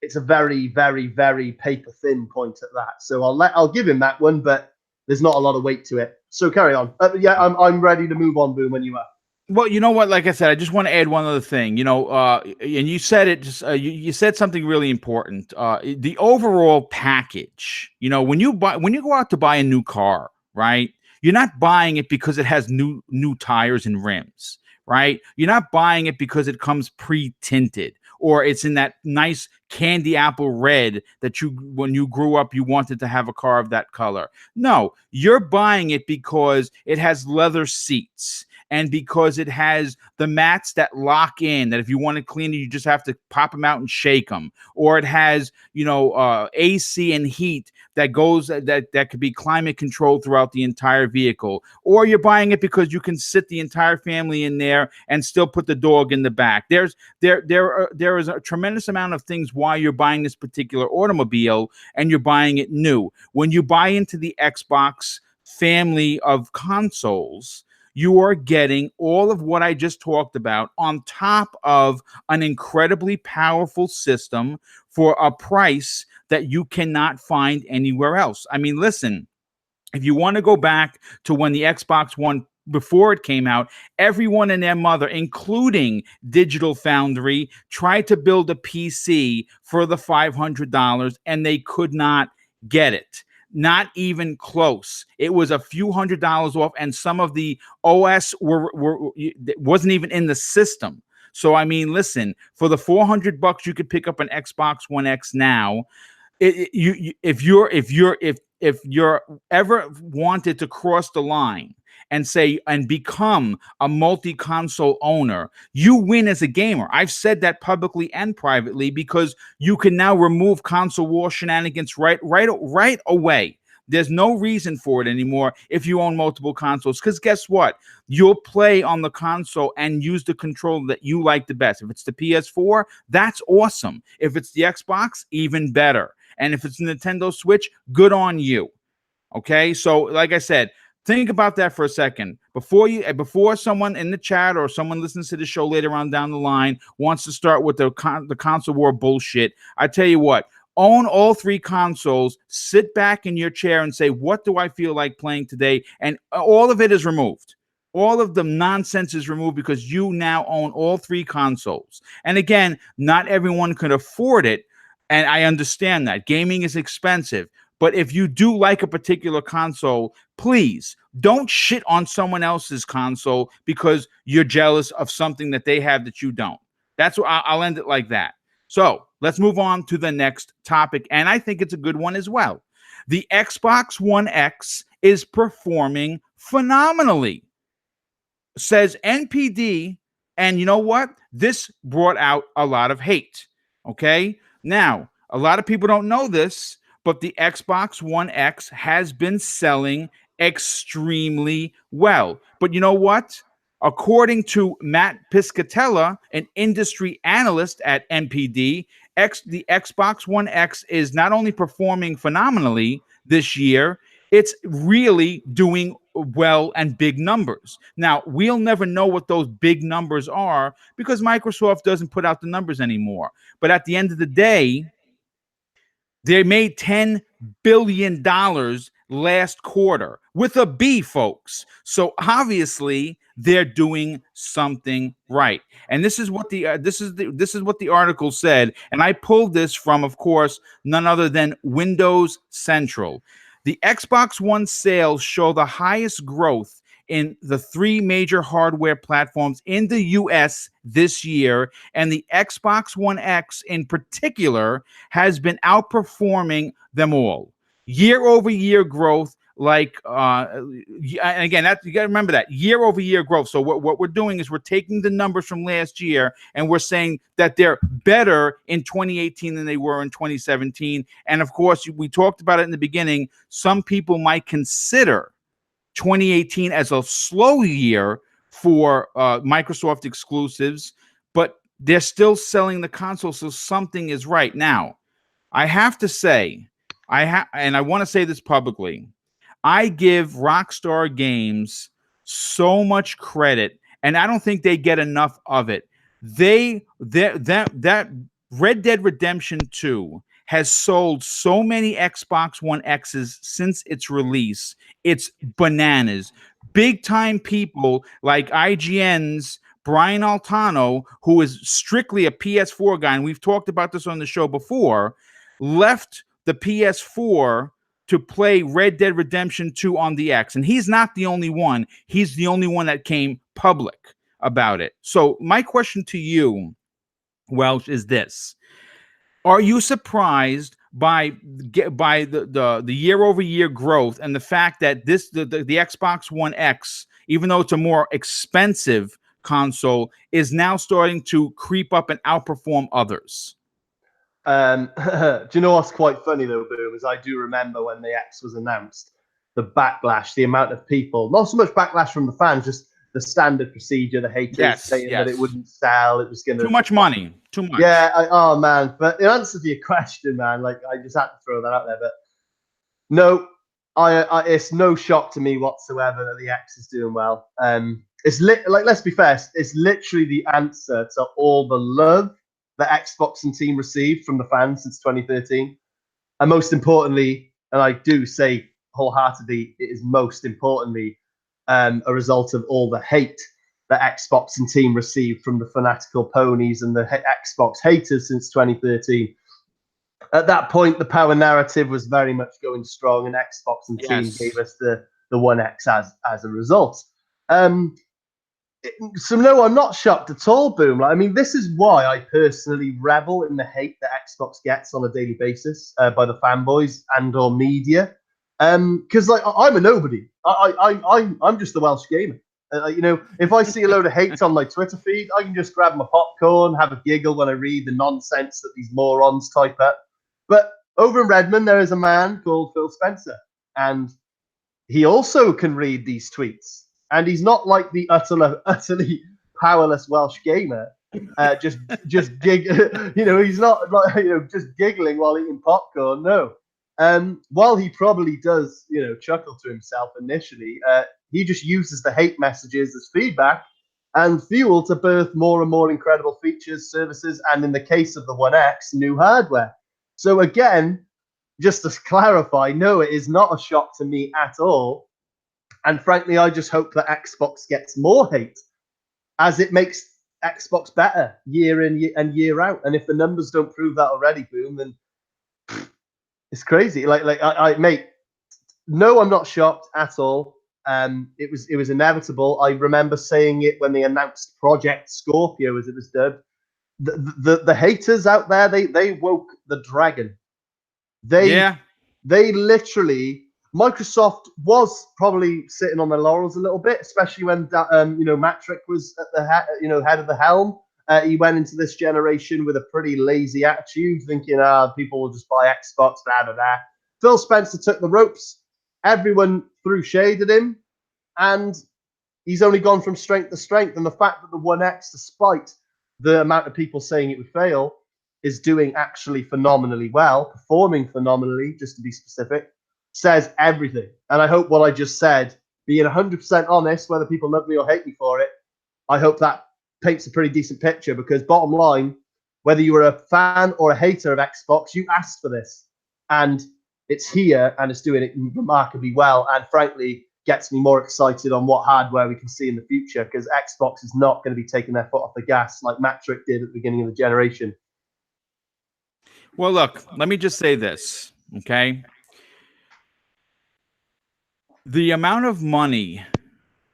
it's a very, very, very paper thin point at that. So I'll give him that one, but there's not a lot of weight to it. So carry on. Yeah, I'm ready to move on, Boom, when you are. Well, you know what? Like I said, I just want to add one other thing. And you said it. You said something really important. The overall package. When you go out to buy a new car, right? You're not buying it because it has new tires and rims, right? You're not buying it because it comes pre-tinted or it's in that nice candy apple red that when you grew up, you wanted to have a car of that color. No, you're buying it because it has leather seats. And because it has the mats that lock in, that if you want to clean it, you just have to pop them out and shake them. Or it has, AC and heat that goes, that could be climate controlled throughout the entire vehicle. Or you're buying it because you can sit the entire family in there and still put the dog in the back. There is a tremendous amount of things why you're buying this particular automobile, and you're buying it new. When you buy into the Xbox family of consoles, you are getting all of what I just talked about on top of an incredibly powerful system for a price that you cannot find anywhere else. I mean, listen, if you want to go back to when the Xbox One, before it came out, everyone and their mother, including Digital Foundry, tried to build a PC for the $500, and they could not get it. Not even close. It was a few $100s off, and some of the OS wasn't even in the system. So I mean, listen, for the $400 you could pick up an Xbox One X now. If you're ever wanted to cross the line and say and become a multi-console owner, you win as a gamer. I've said that publicly and privately, because you can now remove console war shenanigans right away. There's no reason for it anymore if you own multiple consoles, because guess what? You'll play on the console and use the controller that you like the best. If it's the PS4, that's awesome. If it's the Xbox, even better. And if it's the Nintendo Switch, good on you. Okay, so like I said, think about that for a second before someone in the chat or someone listens to the show later on down the line wants to start with the console war bullshit. I tell you what, own all three consoles, sit back in your chair and say, what do I feel like playing today? And all of it is removed. All of the nonsense is removed because you now own all three consoles. And again, not everyone can afford it. And I understand that gaming is expensive. But if you do like a particular console, please don't shit on someone else's console because you're jealous of something that they have that you don't. That's what I'll end it like that. So let's move on to the next topic. And I think it's a good one as well. The Xbox One X is performing phenomenally, says NPD. And you know what? This brought out a lot of hate. Okay. Now, a lot of people don't know this, but the Xbox One X has been selling extremely well. But you know what? According to Matt Piscatella, an industry analyst at NPD, the Xbox One X is not only performing phenomenally this year, it's really doing well and big numbers. Now, we'll never know what those big numbers are because Microsoft doesn't put out the numbers anymore. But at the end of the day, they made $10 billion last quarter with a B, folks. So obviously they're doing something right. And this is what this is what the article said. And I pulled this from, of course, none other than Windows Central. The Xbox One sales show the highest growth in the three major hardware platforms in the US this year, and the Xbox One X in particular has been outperforming them all. Year-over-year growth, and again, that you got to remember that year-over-year growth. So what we're doing is we're taking the numbers from last year and we're saying that they're better in 2018 than they were in 2017. And of course, we talked about it in the beginning. Some people might consider 2018 as a slow year for Microsoft exclusives, but they're still selling the console, so something is right. Now, I have to say, and I want to say this publicly, I give Rockstar Games so much credit, and I don't think they get enough of it. That Red Dead Redemption 2 has sold so many Xbox One X's since its release. It's bananas. Big time people like IGN's Brian Altano, who is strictly a PS4 guy, and we've talked about this on the show before, left the PS4 to play Red Dead Redemption 2 on the X. And he's not the only one. He's the only one that came public about it. So my question to you, Welsh, is this. Are you surprised by the year-over-year growth and the fact that the Xbox One X, even though it's a more expensive console, is now starting to creep up and outperform others? Do you know what's quite funny though, Boom, is I do remember when the X was announced, the backlash, the amount of people, not so much backlash from the fans, just the standard procedure, the haters saying that it wouldn't sell, it was going to... Too much money, too much. Yeah, oh man, but in answer to your question, man, like I just had to throw that out there, but no, it's no shock to me whatsoever that the X is doing well. It's let's be fair, it's literally the answer to all the love the Xbox and team received from the fans since 2013. And most importantly, and I do say wholeheartedly, it is most importantly a result of all the hate that Xbox and team received from the fanatical ponies and the Xbox haters since 2013. At that point, the power narrative was very much going strong, and Xbox and team gave us the One X as a result. So no, I'm not shocked at all, Boom. I mean, this is why I personally revel in the hate that Xbox gets on a daily basis by the fanboys and or media. Because like I'm a nobody. I'm just the Welsh gamer. You know, if I see a load of hate on my Twitter feed, I can just grab my popcorn, have a giggle when I read the nonsense that these morons type up. But over in Redmond, there is a man called Phil Spencer, and he also can read these tweets. And he's not like the utterly powerless Welsh gamer, just gig. You know, he's not like just giggling while eating popcorn. No, while he probably does, chuckle to himself initially, he just uses the hate messages as feedback and fuel to birth more and more incredible features, services, and in the case of the One X, new hardware. So again, just to clarify, no, it is not a shock to me at all. And frankly, I just hope that Xbox gets more hate as it makes Xbox better year in and year out. And if the numbers don't prove that already, Boom, then it's crazy. Mate, no, I'm not shocked at all. It was inevitable. I remember saying it when they announced Project Scorpio, as it was dubbed. The haters out there, they woke the dragon. They literally, Microsoft was probably sitting on their laurels a little bit, especially when Matrick was at the head of the helm. He went into this generation with a pretty lazy attitude, thinking, people will just buy Xbox, blah, blah, blah. Phil Spencer took the ropes. Everyone threw shade at him, and he's only gone from strength to strength. And the fact that the One X, despite the amount of people saying it would fail, is doing actually phenomenally well, performing phenomenally, just to be specific, says everything. And I hope what I just said, being 100% honest, whether people love me or hate me for it, I hope that paints a pretty decent picture, because bottom line, whether you were a fan or a hater of Xbox, you asked for this. And it's here, and it's doing it remarkably well, and frankly, gets me more excited on what hardware we can see in the future, because Xbox is not going to be taking their foot off the gas like Matrick did at the beginning of the generation. Well, look, let me just say this, okay? The amount of money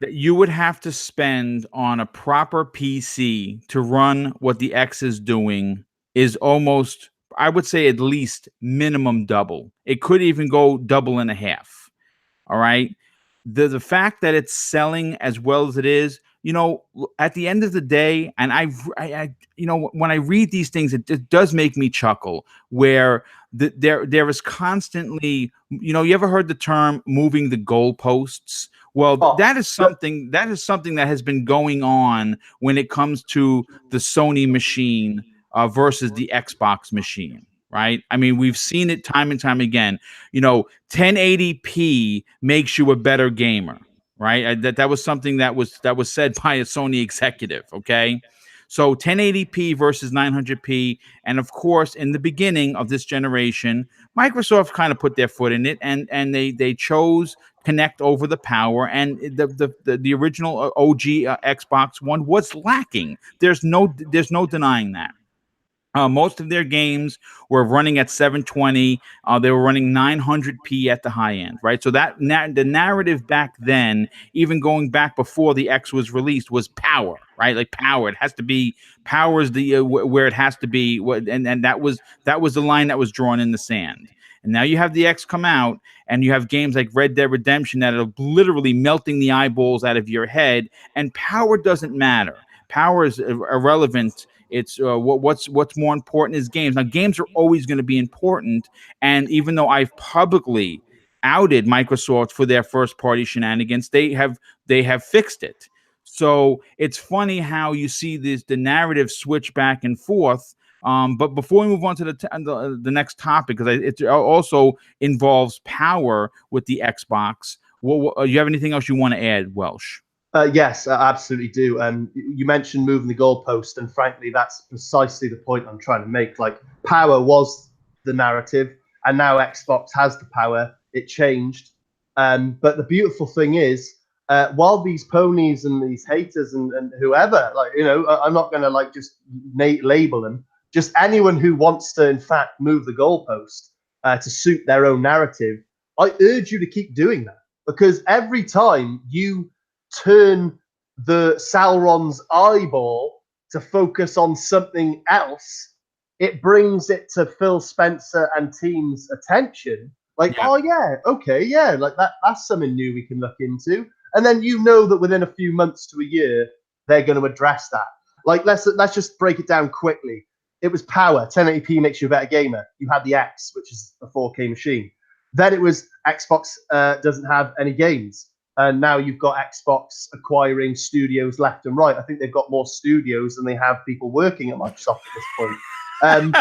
that you would have to spend on a proper PC to run what the X is doing is almost, I would say, at least minimum double. It could even go double and a half. All right. The fact that it's selling as well as it is, at the end of the day, and when I read these things, it does make me chuckle. Where there is constantly, you ever heard the term moving the goalposts? Well, that is something that has been going on when it comes to the Sony machine versus the Xbox machine. Right. I mean, we've seen it time and time again. 1080p makes you a better gamer. Right. That was something that was said by a Sony executive. OK, so 1080p versus 900p. And of course, in the beginning of this generation, Microsoft kind of put their foot in it, and they chose Connect over the power. And the original OG Xbox One was lacking. There's no denying that. Most of their games were running at 720. They were running 900p at the high end, right? So that the narrative back then, even going back before the X was released, was power, right? Like power. It has to be power is the where it has to be. And that was the line that was drawn in the sand. And now you have the X come out, and you have games like Red Dead Redemption that are literally melting the eyeballs out of your head. And power doesn't matter. Power is irrelevant. It's what's more important is games. Now, games are always going to be important, and even though I've publicly outed Microsoft for their first-party shenanigans, they have fixed it. So it's funny how you see the narrative switch back and forth. But before we move on to the next topic, because it also involves power with the Xbox. You have anything else you want to add, Welsh? Yes, I absolutely do. You mentioned moving the goalpost, and frankly, that's precisely the point I'm trying to make. Like, power was the narrative, and now Xbox has the power. It changed. But the beautiful thing is, while these ponies and these haters and whoever, I'm not going to just label them. Just anyone who wants to, in fact, move the goalpost to suit their own narrative, I urge you to keep doing that, because every time you turn the Sauron's eyeball to focus on something else, it brings it to Phil Spencer and team's attention, Like, Yeah. oh yeah, okay, yeah, like that's something new we can look into. And then you know that within a few months to a year, they're going to address that. Like, let's just break it down quickly. It was power. 1080p makes you a better gamer. You had the X, which is a 4K machine. Then it was Xbox doesn't have any games. And now you've got Xbox acquiring studios left and right. I think they've got more studios than they have people working at Microsoft at this point. And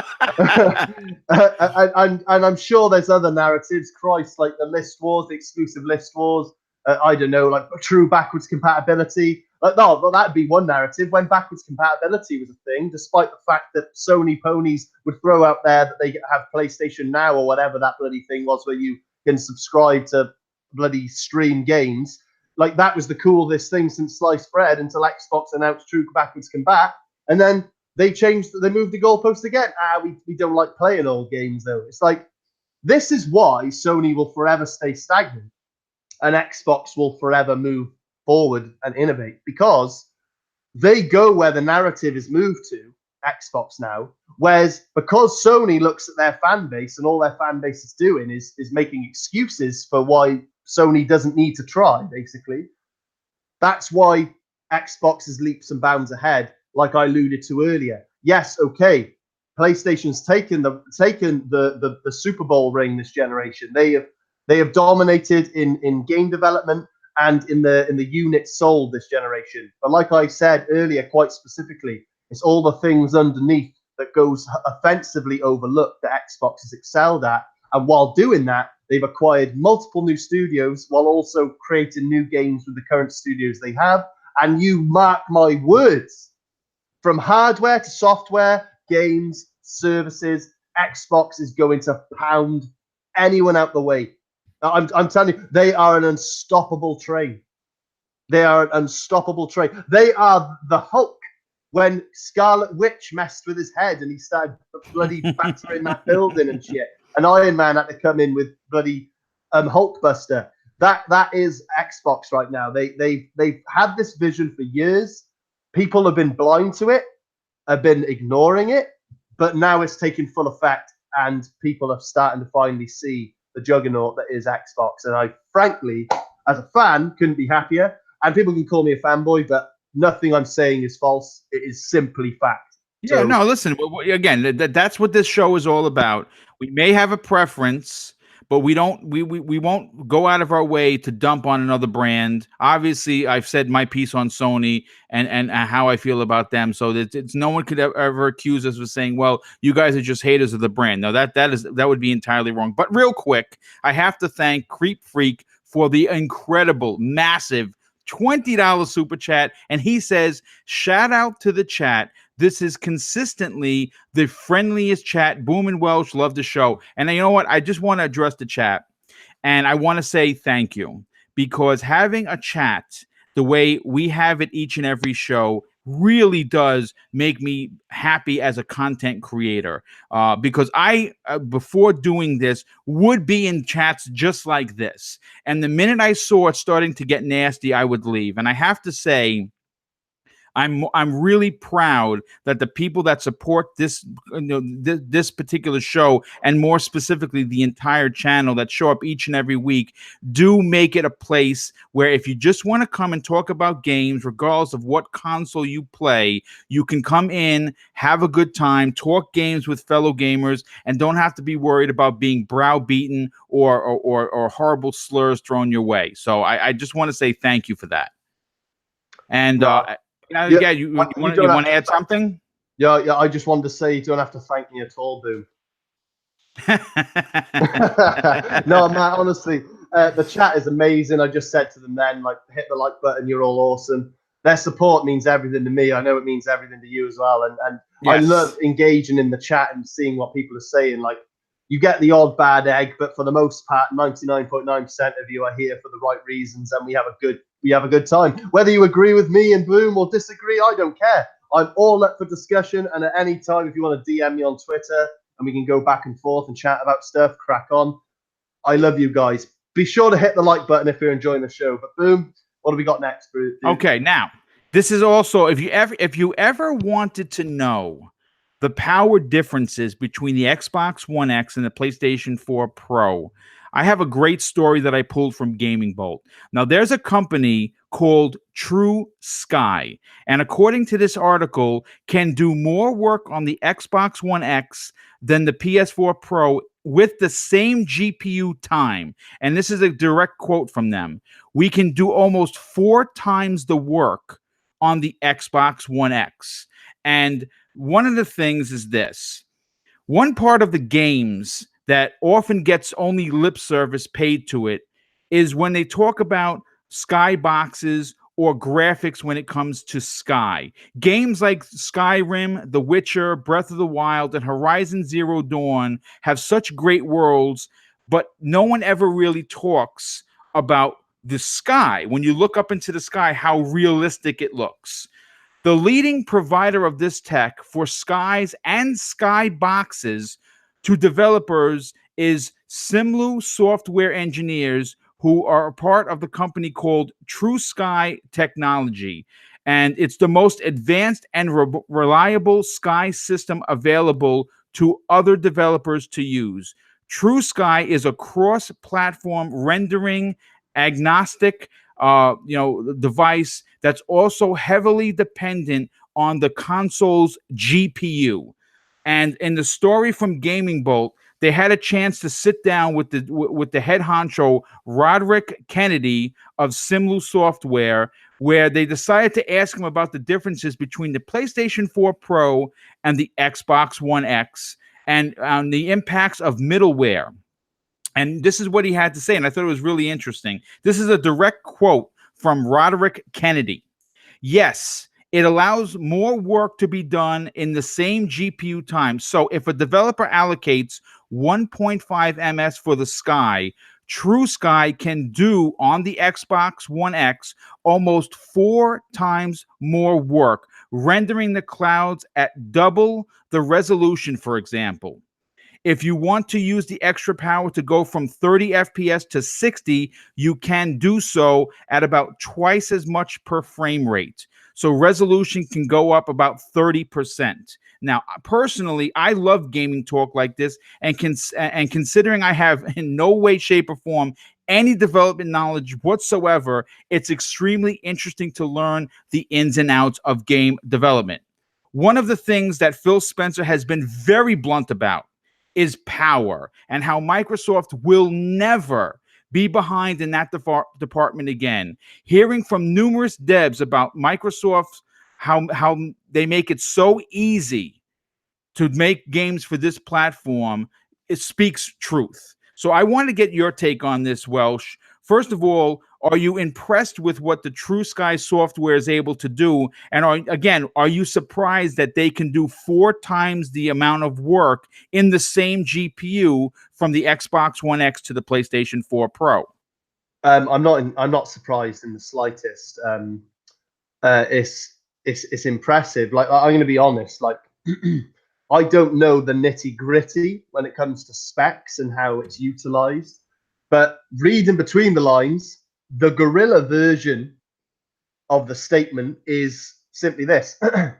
I'm sure there's other narratives. Christ, like the list wars, the exclusive list wars. I don't know, like true backwards compatibility. Like, no, well, that'd be one narrative. When backwards compatibility was a thing, despite the fact that Sony ponies would throw out there that they have PlayStation Now or whatever that bloody thing was, where you can subscribe to bloody stream games. Like, that was the coolest thing since sliced bread until Xbox announced true backwards compat, and then they moved the goalpost again. We don't like playing old games though. It's like, this is why Sony will forever stay stagnant and Xbox will forever move forward and innovate, because they go where the narrative is moved to, Xbox now. Whereas because Sony looks at their fan base and all their fan base is doing is making excuses for why Sony doesn't need to try, basically. That's why Xbox is leaps and bounds ahead, like I alluded to earlier. Yes, okay, PlayStation's taken the Super Bowl ring this generation. They have dominated in game development and in the units sold this generation. But like I said earlier, quite specifically, it's all the things underneath that goes offensively overlooked that Xbox has excelled at. And while doing that, they've acquired multiple new studios while also creating new games with the current studios they have. And you mark my words, from hardware to software, games, services, Xbox is going to pound anyone out the way. I'm telling you, they are an unstoppable train. They are an unstoppable train. They are the Hulk when Scarlet Witch messed with his head and he started bloody battering that building and shit. And Iron Man had to come in with bloody Hulkbuster. That is Xbox right now. They've had this vision for years. People have been blind to it, have been ignoring it, but now it's taking full effect, and people are starting to finally see the juggernaut that is Xbox. And I, frankly, as a fan, couldn't be happier. And people can call me a fanboy, but nothing I'm saying is false. It is simply fact. Yeah, So, no, listen, again, that's what this show is all about. We may have a preference, but we won't go out of our way to dump on another brand. Obviously, I've said my piece on Sony and how I feel about them, so that it's no one could ever accuse us of saying, well, you guys are just haters of the brand. No, that would be entirely wrong. But real quick, I have to thank Creep Freak for the incredible, massive $20 super chat, and he says, shout out to the chat. This is consistently the friendliest chat. Boom and Welsh love the show. And you know what? I just want to address the chat. And I want to say thank you, because having a chat the way we have it each and every show really does make me happy as a content creator. Because I, before doing this, would be in chats just like this. And the minute I saw it starting to get nasty, I would leave. And I have to say, I'm really proud that the people that support this this particular show, and more specifically the entire channel that show up each and every week, do make it a place where if you just want to come and talk about games, regardless of what console you play, you can come in, have a good time, talk games with fellow gamers, and don't have to be worried about being browbeaten or horrible slurs thrown your way. So I just want to say thank you for that. And yeah, you want to add something? Yeah. I just wanted to say you don't have to thank me at all, Boom. No, Matt, honestly, the chat is amazing. I just said to them then, like, hit the like button. You're all awesome. Their support means everything to me. I know it means everything to you as well. And yes, I love engaging in the chat and seeing what people are saying. Like, you get the odd bad egg, but for the most part, 99.9% of you are here for the right reasons, and we have a good time. Whether you agree with me and Boom or disagree, I don't care. I'm all up for discussion, and at any time, if you want to DM me on Twitter and we can go back and forth and chat about stuff, crack on. I love you guys. Be sure to hit the like button if you're enjoying the show. But Boom, what do we got next, dude? Okay, now this is also, if you ever wanted to know the power differences between the Xbox One X and the PlayStation 4 Pro, I have a great story that I pulled from Gaming Bolt. Now, there's a company called True Sky, and according to this article, can do more work on the Xbox One X than the PS4 Pro with the same GPU time. And this is a direct quote from them. We can do almost 4 times the work on the Xbox One X. And one of the things is this. One part of the games that often gets only lip service paid to it is when they talk about skyboxes or graphics when it comes to sky. Games like Skyrim, The Witcher, Breath of the Wild, and Horizon Zero Dawn have such great worlds, but no one ever really talks about the sky. When you look up into the sky, how realistic it looks. The leading provider of this tech for skies and sky boxes to developers is Simlu Software Engineers, who are a part of the company called True Sky Technology. And it's the most advanced and reliable sky system available to other developers to use. True Sky is a cross-platform rendering agnostic device that's also heavily dependent on the console's GPU. And in the story from Gaming Bolt, they had a chance to sit down with the head honcho Roderick Kennedy of Simlu Software, where they decided to ask him about the differences between the PlayStation 4 Pro and the Xbox One X, and the impacts of middleware. And this is what he had to say, and I thought it was really interesting. This is a direct quote from Roderick Kennedy. Yes, it allows more work to be done in the same GPU time. So if a developer allocates 1.5 ms for the Sky, True Sky can do on the Xbox One X almost 4 times more work, rendering the clouds at double the resolution, for example. If you want to use the extra power to go from 30 FPS to 60, you can do so at about twice as much per frame rate. So resolution can go up about 30%. Now, personally, I love gaming talk like this, and considering I have in no way, shape, or form any development knowledge whatsoever, it's extremely interesting to learn the ins and outs of game development. One of the things that Phil Spencer has been very blunt about is power, and how Microsoft will never be behind in that department again. Hearing from numerous devs about Microsoft, how they make it so easy to make games for this platform, it speaks truth. So I want to get your take on this, Welsh. First of all, are you impressed with what the True Sky software is able to do? And are you surprised that they can do 4 times the amount of work in the same GPU from the Xbox One X to the PlayStation 4 Pro? I'm not surprised in the slightest. It's impressive. Like, I'm going to be honest. Like, I don't know the nitty gritty when it comes to specs and how it's utilized, but reading between the lines, the guerrilla version of the statement is simply this. The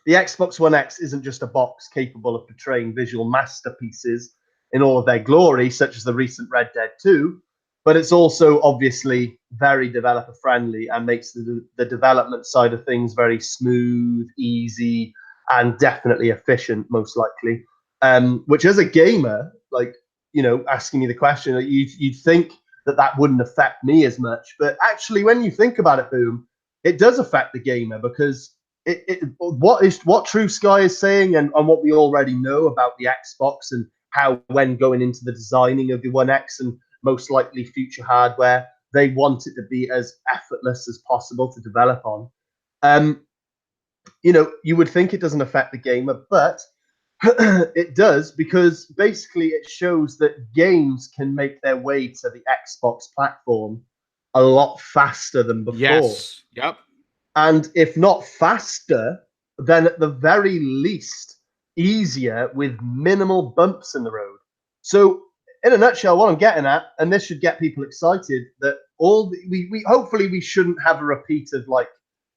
Xbox One X isn't just a box capable of portraying visual masterpieces in all of their glory, such as the recent Red Dead 2, but it's also obviously very developer friendly and makes the development side of things very smooth, easy, and definitely efficient, most likely. Which, as a gamer, like, asking me the question, you'd think that wouldn't affect me as much, but actually, when you think about it, Boom, it does affect the gamer, because what True Sky is saying, and what we already know about the Xbox, and how, when going into the designing of the One X and most likely future hardware, they want it to be as effortless as possible to develop on. You would think it doesn't affect the gamer, but it does, because basically it shows that games can make their way to the Xbox platform a lot faster than before. Yes. Yep. And if not faster, then at the very least easier, with minimal bumps in the road. So, in a nutshell, what I'm getting at, and this should get people excited, that we hopefully we shouldn't have a repeat of like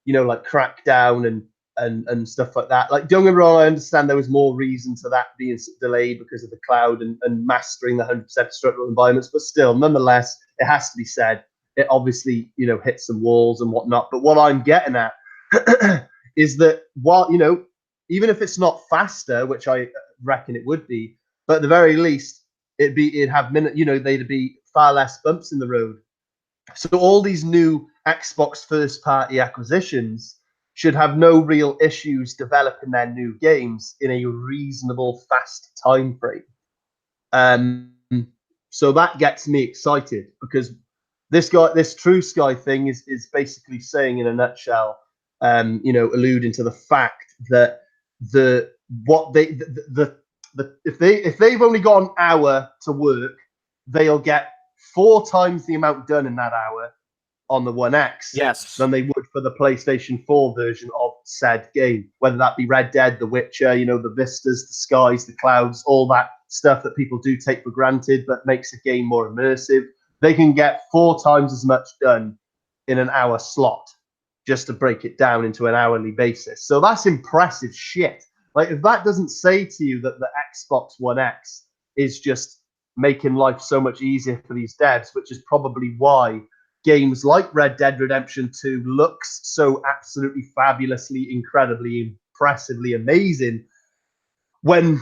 Crackdown and and stuff like that. Like, don't get me wrong, I understand there was more reason to that being delayed because of the cloud and mastering the 100% structural environments, but still, nonetheless, it has to be said. It obviously, hit some walls and whatnot. But what I'm getting at is that while, even if it's not faster, which I reckon it would be, but at the very least, they'd be far less bumps in the road. So all these new Xbox first-party acquisitions should have no real issues developing their new games in a reasonable, fast time frame. So that gets me excited, because this True Sky thing is basically saying, in a nutshell, alluding to the fact that if they've only got an hour to work, they'll get 4 times the amount done in that hour on the One X than they would for the PlayStation 4 version of said game, whether that be Red Dead, The Witcher, the vistas, the skies, the clouds, all that stuff that people do take for granted but makes a game more immersive. They can get 4 times as much done in an hour slot, just to break it down into an hourly basis. So that's impressive shit. Like, if that doesn't say to you that the Xbox One X is just making life so much easier for these devs, which is probably why games like Red Dead Redemption 2 looks so absolutely fabulously, incredibly, impressively amazing, when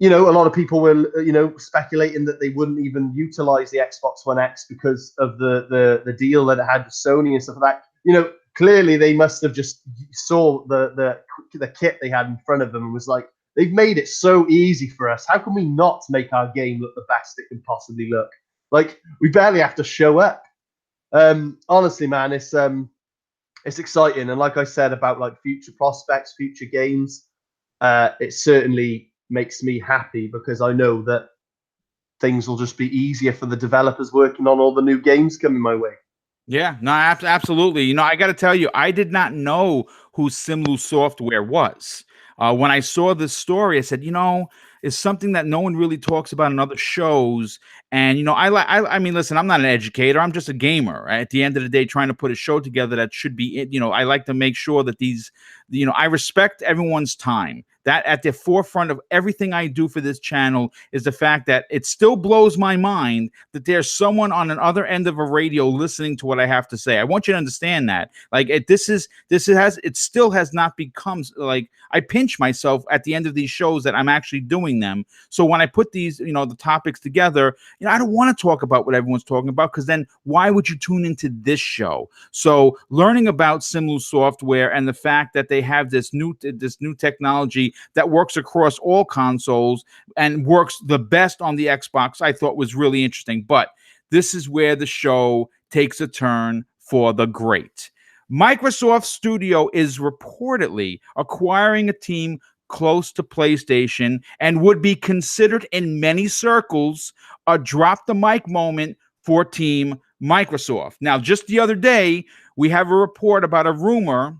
a lot of people were speculating that they wouldn't even utilize the Xbox One X because of the deal that it had with Sony and stuff like that. Clearly they must have just saw the kit they had in front of them and was like, they've made it so easy for us. How can we not make our game look the best it can possibly look? Like, we barely have to show up. Honestly, man, it's exciting. And like I said about like future prospects, future games, it certainly makes me happy, because I know that things will just be easier for the developers working on all the new games coming my way. Yeah, no, absolutely. I got to tell you, I did not know who Simlu Software was. When I saw this story, I said, it's something that no one really talks about in other shows. And, I mean, listen, I'm not an educator. I'm just a gamer. Right? At the end of the day, trying to put a show together that should be, I like to make sure that these, I respect everyone's time. That at the forefront of everything I do for this channel is the fact that it still blows my mind that there's someone on the other end of a radio listening to what I have to say. I want you to understand that. Like, it still has not become, like, I pinch myself at the end of these shows that I'm actually doing them. So when I put these, the topics together, I don't want to talk about what everyone's talking about, because then why would you tune into this show? So learning about Simlu Software and the fact that they have this new technology that works across all consoles and works the best on the Xbox, I thought was really interesting. But this is where the show takes a turn for the great. Microsoft Studio is reportedly acquiring a team close to PlayStation and would be considered in many circles a drop the mic moment for Team Microsoft. Now, just the other day, we have a report about a rumor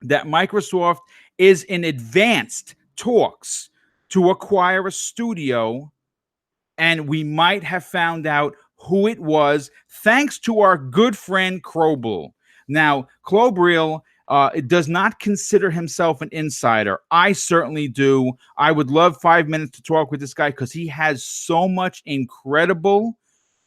that Microsoft is in advanced talks to acquire a studio, and we might have found out who it was thanks to our good friend Krobril. Now, Krobril does not consider himself an insider. I certainly do. I would love 5 minutes to talk with this guy, because he has so much incredible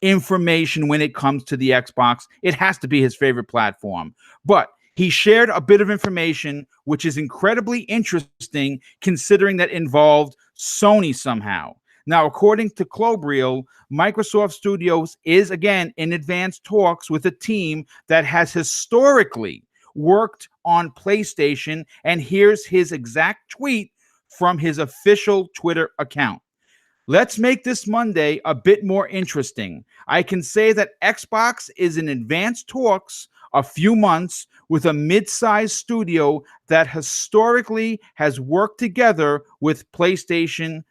information when it comes to the Xbox. It has to be his favorite platform. But he shared a bit of information which is incredibly interesting, considering that involved Sony somehow. Now, according to Krobril, Microsoft Studios is, again, in advanced talks with a team that has historically worked on PlayStation. And here's his exact tweet from his official Twitter account. Let's make this Monday a bit more interesting. I can say that Xbox is in advanced talks a few months with a mid-sized studio that historically has worked together with PlayStation.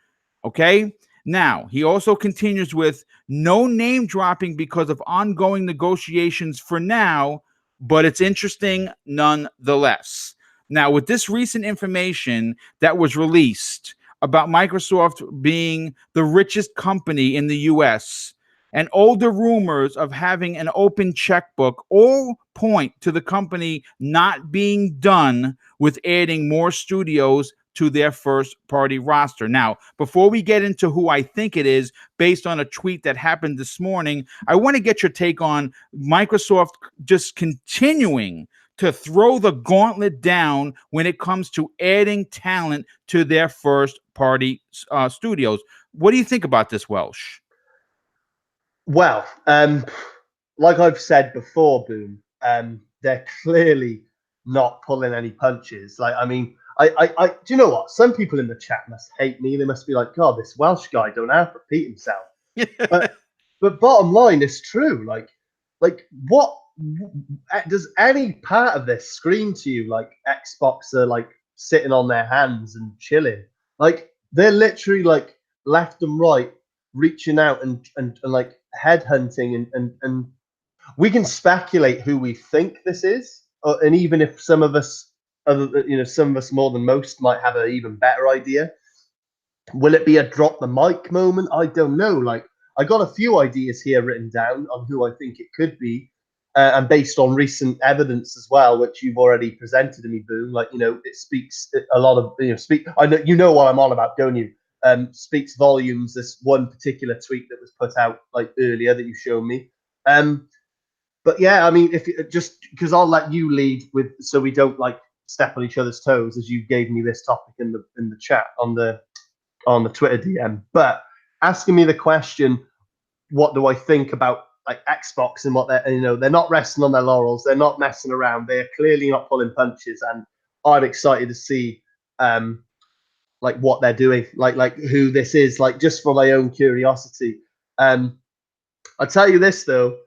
Okay? Now, he also continues with no name dropping because of ongoing negotiations for now, but it's interesting nonetheless. Now, with this recent information that was released about Microsoft being the richest company in the US, and older rumors of having an open checkbook all point to the company not being done with adding more studios to their first party roster. Now, before we get into who I think it is, based on a tweet that happened this morning, I want to get your take on Microsoft just continuing to throw the gauntlet down when it comes to adding talent to their first party studios. What do you think about this, Welsh? Well, like I've said before, Boom, they're clearly not pulling any punches. Like, I mean, I do you know what? Some people in the chat must hate me. They must be like, God, this Welsh guy don't have to repeat himself. But bottom line, it's true. Like what does any part of this scream to you? Like Xbox are like sitting on their hands and chilling. Like they're literally like left and right reaching out and like headhunting and we can speculate who we think this is, and even if some of us, some of us more than most might have an even better idea. Will it be a drop the mic moment? I don't know. Like I got a few ideas here written down on who I think it could be, and based on recent evidence as well, which you've already presented to me, Boom. Like it speaks a lot of I know you know what I'm on about, don't you? Speaks volumes. This one particular tweet that was put out like earlier that you showed me. But yeah, I mean, if just because I'll let you lead with, so we don't like step on each other's toes, as you gave me this topic in the chat on the Twitter DM. But asking me the question, what do I think about like Xbox and what they're not resting on their laurels, they're not messing around, they're clearly not pulling punches, and I'm excited to see like what they're doing, like who this is, like just for my own curiosity. I'll tell you this though.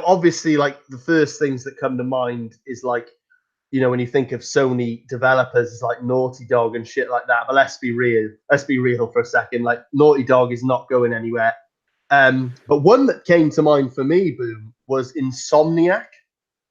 Obviously, like the first things that come to mind is like, when you think of Sony developers, it's like Naughty Dog and shit like that. But let's be real. Let's be real for a second. Like Naughty Dog is not going anywhere. But one that came to mind for me, Boom, was Insomniac.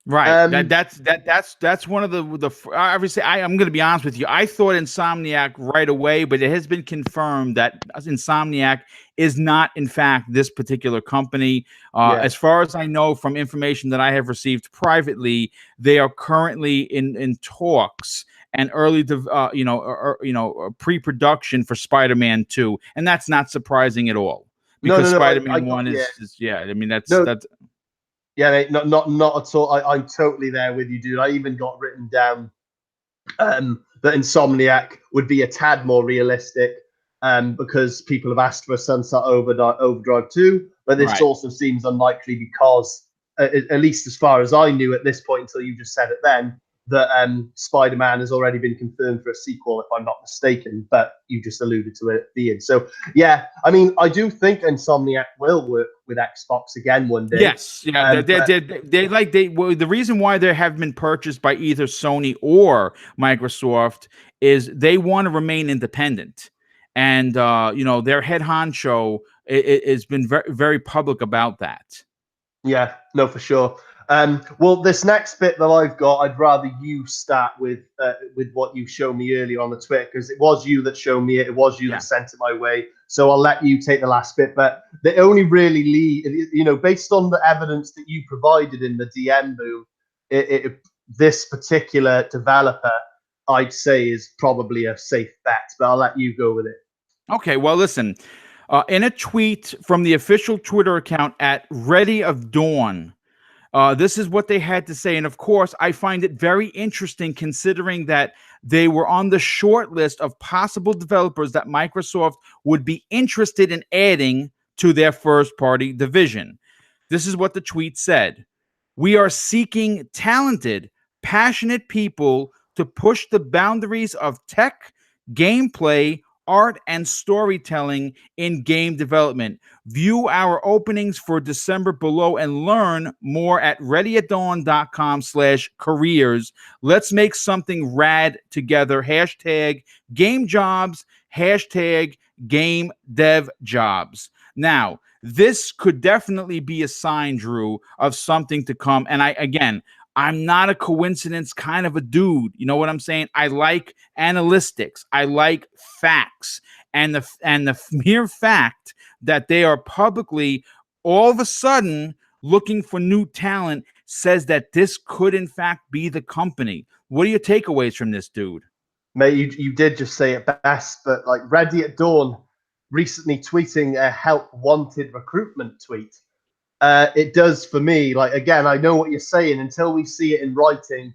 Right. That's one of the obviously I'm going to be honest with you. I thought Insomniac right away, but it has been confirmed that Insomniac is not in fact this particular company. As far as I know from information that I have received privately, they are currently in talks and early pre-production for Spider-Man 2, and that's not surprising at all because Spider-Man 1 is I mean that's yeah, mate, not at all. I'm totally there with you, dude. I even got written down that Insomniac would be a tad more realistic because people have asked for a Sunset Overdrive 2, but this also seems unlikely because, at least as far as I knew at this point until you just said it then, that Spider-Man has already been confirmed for a sequel, if I'm not mistaken, but you just alluded to it at the end. So, yeah, I mean, I do think Insomniac will work with Xbox again one day. Yes, yeah, the reason why they have been purchased by either Sony or Microsoft is they want to remain independent, and their head honcho has been very, very public about that. Yeah, no, for sure. Well, this next bit that I've got, I'd rather you start with what you showed me earlier on the Twitter, because it was you that showed me it. It was you that sent it my way. So I'll let you take the last bit. But they only really lead, based on the evidence that you provided in the DM, Boom, this particular developer, I'd say, is probably a safe bet. But I'll let you go with it. Okay, well, listen. In a tweet from the official Twitter account at Ready of Dawn, this is what they had to say. And of course, I find it very interesting considering that they were on the short list of possible developers that Microsoft would be interested in adding to their first party division. This is what the tweet said. We are seeking talented, passionate people to push the boundaries of tech, gameplay, art, and storytelling in game development. View our openings for December below and learn more at readyatdawn.com/careers. Let's make something rad together. #GameJobs, #GameDevJobs. Now, this could definitely be a sign, Drew, of something to come. And I'm not a coincidence kind of a dude. You know what I'm saying? I like analytics. I like facts. And the mere fact that they are publicly all of a sudden looking for new talent says that this could in fact be the company. What are your takeaways from this, dude? Mate, you did just say it best, but like Ready at Dawn recently tweeting a help wanted recruitment tweet. It does for me, like, again, I know what you're saying. Until we see it in writing,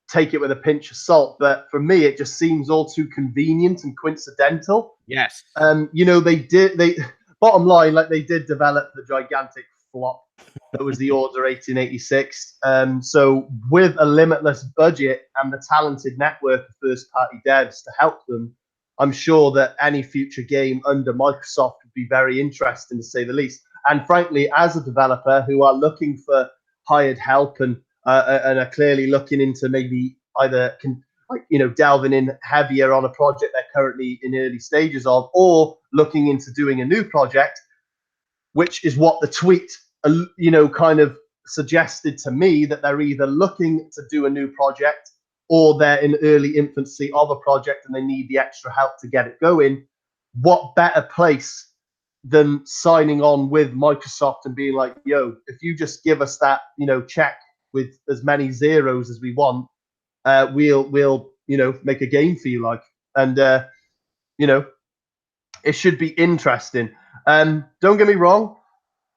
take it with a pinch of salt. But for me, it just seems all too convenient and coincidental. Yes. They bottom line, like, they did develop the gigantic flop that was the Order 1886. So with a limitless budget and the talented network of first-party devs to help them, I'm sure that any future game under Microsoft would be very interesting, to say the least. And frankly, as a developer who are looking for hired help and are clearly looking into maybe either delving in heavier on a project they're currently in early stages of, or looking into doing a new project, which is what the tweet kind of suggested to me, that they're either looking to do a new project or they're in early infancy of a project and they need the extra help to get it going. What better place than signing on with Microsoft and being like, yo, if you just give us that, check with as many zeros as we want, we'll make a game for you, like. And it should be interesting. Don't get me wrong,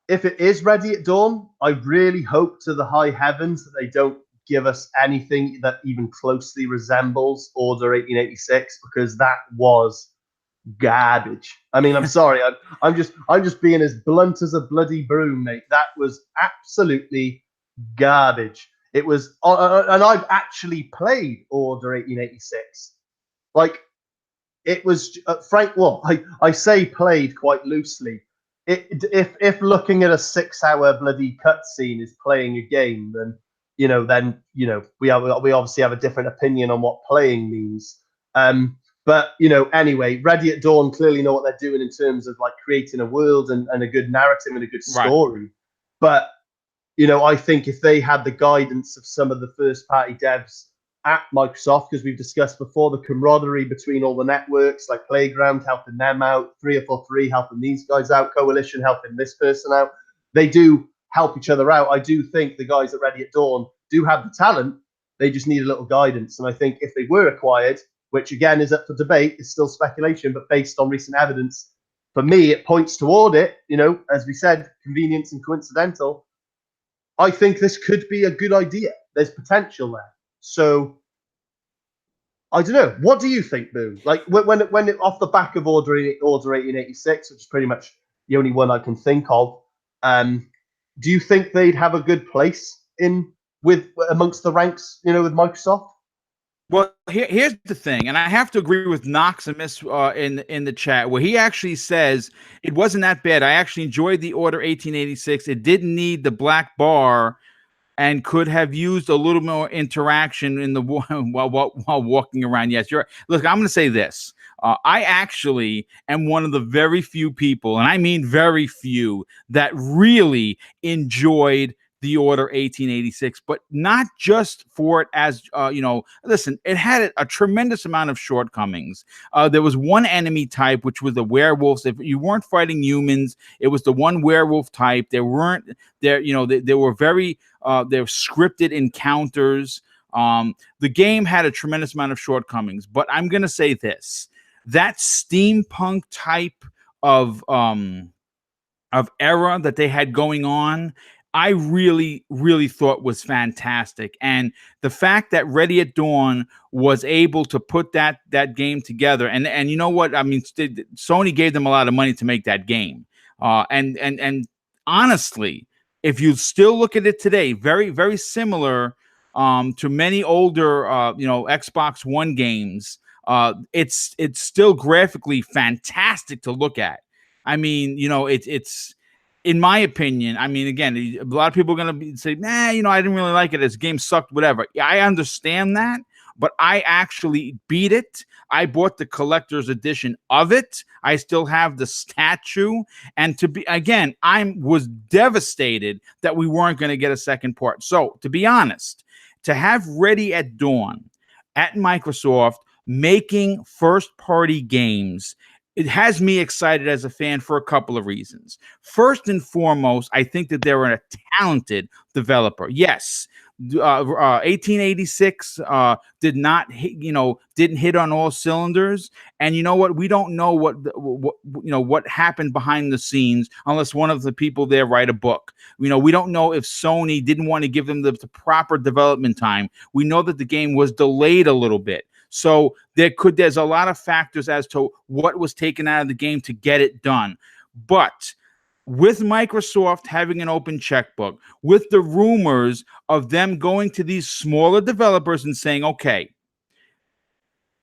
if it is Ready at Dawn, I really hope to the high heavens that they don't give us anything that even closely resembles Order 1886, because that was garbage. I mean, I'm sorry, I'm just being as blunt as a bloody broom, mate. That was absolutely garbage. It was, and I've actually played Order 1886. Like, it was frank. Well, I say played quite loosely. If looking at a 6-hour bloody cutscene is playing a game, then we obviously have a different opinion on what playing means. But anyway, Ready at Dawn clearly know what they're doing in terms of like creating a world and a good narrative and a good story. Right. But I think if they had the guidance of some of the first party devs at Microsoft, because we've discussed before the camaraderie between all the networks, like Playground helping them out, 343 helping these guys out, Coalition helping this person out, they do help each other out. I do think the guys at Ready at Dawn do have the talent. They just need a little guidance. And I think if they were acquired, which again is up for debate, it's still speculation, but based on recent evidence, for me, it points toward it, as we said, convenience and coincidental. I think this could be a good idea. There's potential there. So, I don't know. What do you think, Boom? Like, when off the back of Order 1886, which is pretty much the only one I can think of, do you think they'd have a good place amongst the ranks, with Microsoft? Well, here's the thing, and I have to agree with Knox and Miss in the chat, where he actually says it wasn't that bad. I actually enjoyed the Order 1886. It didn't need the black bar, and could have used a little more interaction in the while walking around. Yes, you're. Look, I'm going to say this. I actually am one of the very few people, and I mean very few, that really enjoyed the Order 1886, but not just for it as, listen, it had a tremendous amount of shortcomings. There was one enemy type, which was the werewolves. If you weren't fighting humans, it was the one werewolf type. There were very, they're scripted encounters. The game had a tremendous amount of shortcomings, but I'm going to say this, that steampunk type of era that they had going on, I really, really thought was fantastic. And the fact that Ready at Dawn was able to put that game together, and you know what? I mean, Sony gave them a lot of money to make that game. And honestly, if you still look at it today, very, very similar to many older, Xbox One games. It's still graphically fantastic to look at. I mean, it's in my opinion, I mean, again, a lot of people are going to say, nah, I didn't really like it. This game sucked, whatever. Yeah, I understand that. but I actually beat it. I bought the collector's edition of it. I still have the statue. And to be, again, I was devastated that we weren't going to get a second part. So, to be honest, to have Ready at Dawn at Microsoft making first party games, it has me excited as a fan for a couple of reasons. First and foremost, I think that they're a talented developer. Yes, 1886 did not hit, didn't hit on all cylinders. And you know what? We don't know what happened behind the scenes unless one of the people there write a book. We don't know if Sony didn't want to give them the proper development time. We know that the game was delayed a little bit. So there's a lot of factors as to what was taken out of the game to get it done. But with Microsoft having an open checkbook, with the rumors of them going to these smaller developers and saying, okay,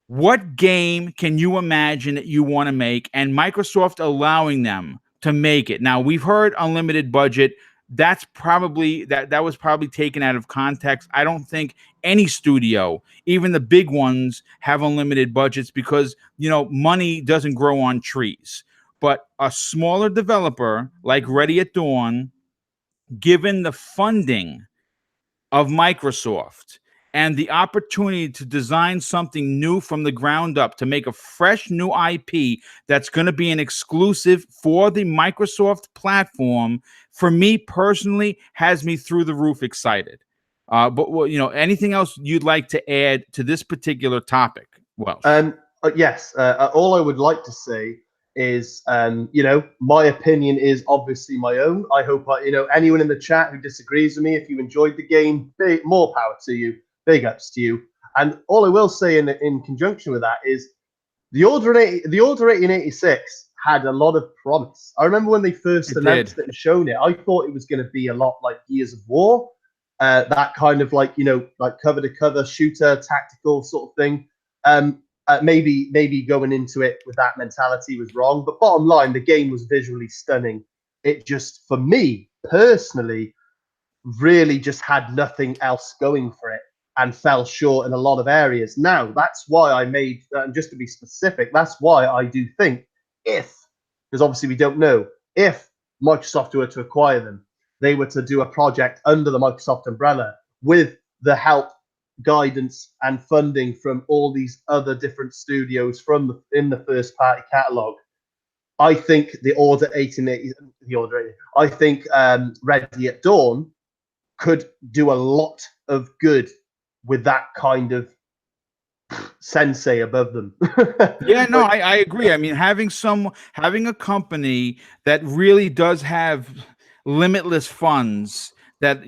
what game can you imagine that you want to make? And Microsoft allowing them to make it. Now, we've heard unlimited budget. That's probably that was probably taken out of context. I don't think any studio, even the big ones, have unlimited budgets because money doesn't grow on trees. But a smaller developer like Ready at Dawn, given the funding of Microsoft and the opportunity to design something new from the ground up, to make a fresh new IP that's going to be an exclusive for the Microsoft platform, for me personally, has me through the roof excited. But anything else you'd like to add to this particular topic? Well, yes. All I would like to say is, my opinion is obviously my own. I hope anyone in the chat who disagrees with me, if you enjoyed the game, more power to you. Big ups to you. And all I will say in conjunction with that is the Order 1886 had a lot of promise. I remember when they first announced it and shown it, I thought it was going to be a lot like Gears of War, that kind of like cover to cover shooter, tactical sort of thing. Maybe going into it with that mentality was wrong, but bottom line, the game was visually stunning. It just, for me personally, really just had nothing else going for it and fell short in a lot of areas. Now, that's why I made, just to be specific, that's why I do think because obviously we don't know, if Microsoft were to acquire them, they were to do a project under the Microsoft umbrella with the help, guidance, and funding from all these other different studios in the first party catalog. I think I think Ready at Dawn could do a lot of good with that kind of sensei above them. Yeah, no, I agree. I mean, having a company that really does have limitless funds, that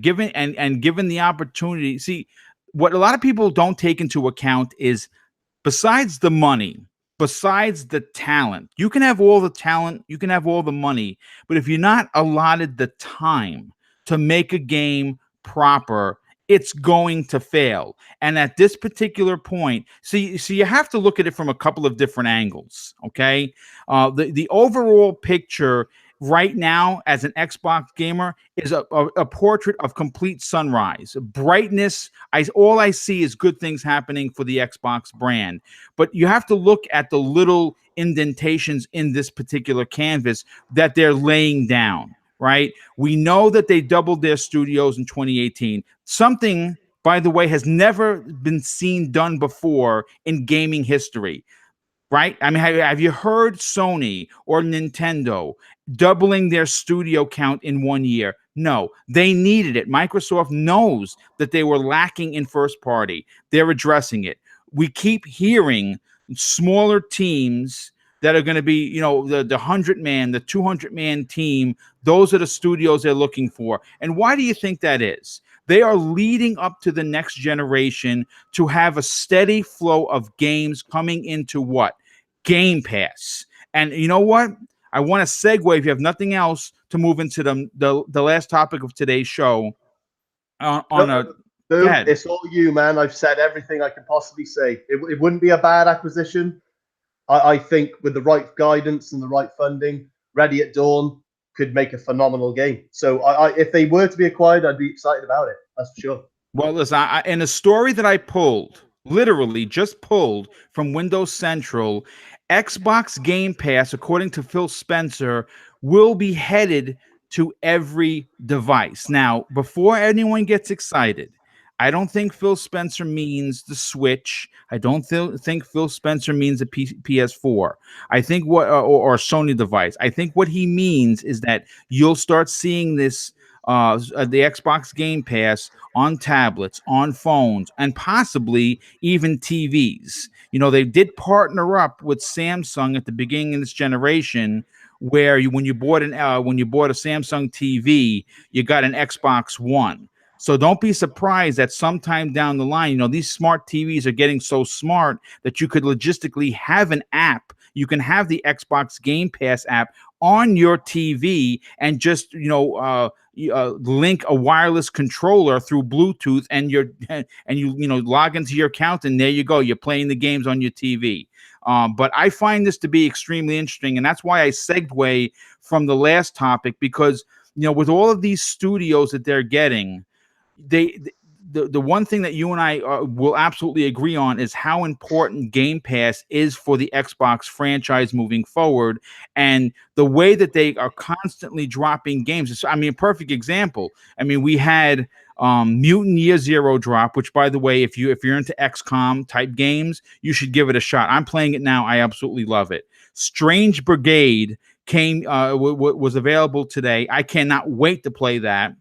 given the opportunity. See, what a lot of people don't take into account is, besides the money, besides the talent, you can have all the talent, you can have all the money, but if you're not allotted the time to make a game proper, it's going to fail. And at this particular point, see, you have to look at it from a couple of different angles. Okay, the overall picture right now as an Xbox gamer is a portrait of complete sunrise, brightness. All I see is good things happening for the Xbox brand. But you have to look at the little indentations in this particular canvas that they're laying down. Right? We know that they doubled their studios in 2018. Something, by the way, has never been done before in gaming history. Right? I mean, have you heard Sony or Nintendo doubling their studio count in 1 year? No, they needed it. Microsoft knows that they were lacking in first party. They're addressing it. We keep hearing smaller teams that are going to be, the 100-man, the 200-man team. Those are the studios they're looking for. And why do you think that is? They are leading up to the next generation to have a steady flow of games coming into what? Game Pass. And you know what? I want to segue, if you have nothing else, to move into the last topic of today's show. Boom, it's all you, man. I've said everything I can possibly say. It wouldn't be a bad acquisition. I think with the right guidance and the right funding, Ready at Dawn could make a phenomenal game. So if they were to be acquired, I'd be excited about it. That's for sure. Well, listen, in a story that I pulled, literally just pulled from Windows Central, Xbox Game Pass, according to Phil Spencer, will be headed to every device. Now, before anyone gets excited, I don't think Phil Spencer means the Switch. I don't think Phil Spencer means the PS4. I think or Sony device. I think what he means is that you'll start seeing this the Xbox Game Pass on tablets, on phones, and possibly even TVs. You know, they did partner up with Samsung at the beginning of this generation, where when you bought a Samsung TV, you got an Xbox One. So don't be surprised that sometime down the line, you know, these smart TVs are getting so smart that you could logistically have an app. You can have the Xbox Game Pass app on your TV and just, link a wireless controller through Bluetooth, and you log into your account, and there you go. You're playing the games on your TV. But I find this to be extremely interesting, and that's why I segue from the last topic, because with all of these studios that they're getting, the one thing that you and I will absolutely agree on is how important Game Pass is for the Xbox franchise moving forward, and the way that they are constantly dropping games. I mean, a perfect example. I mean, we had Mutant Year Zero drop, which, by the way, if you're into XCOM type games, you should give it a shot. I'm playing it now. I absolutely love it. Strange Brigade was available today. I cannot wait to play that.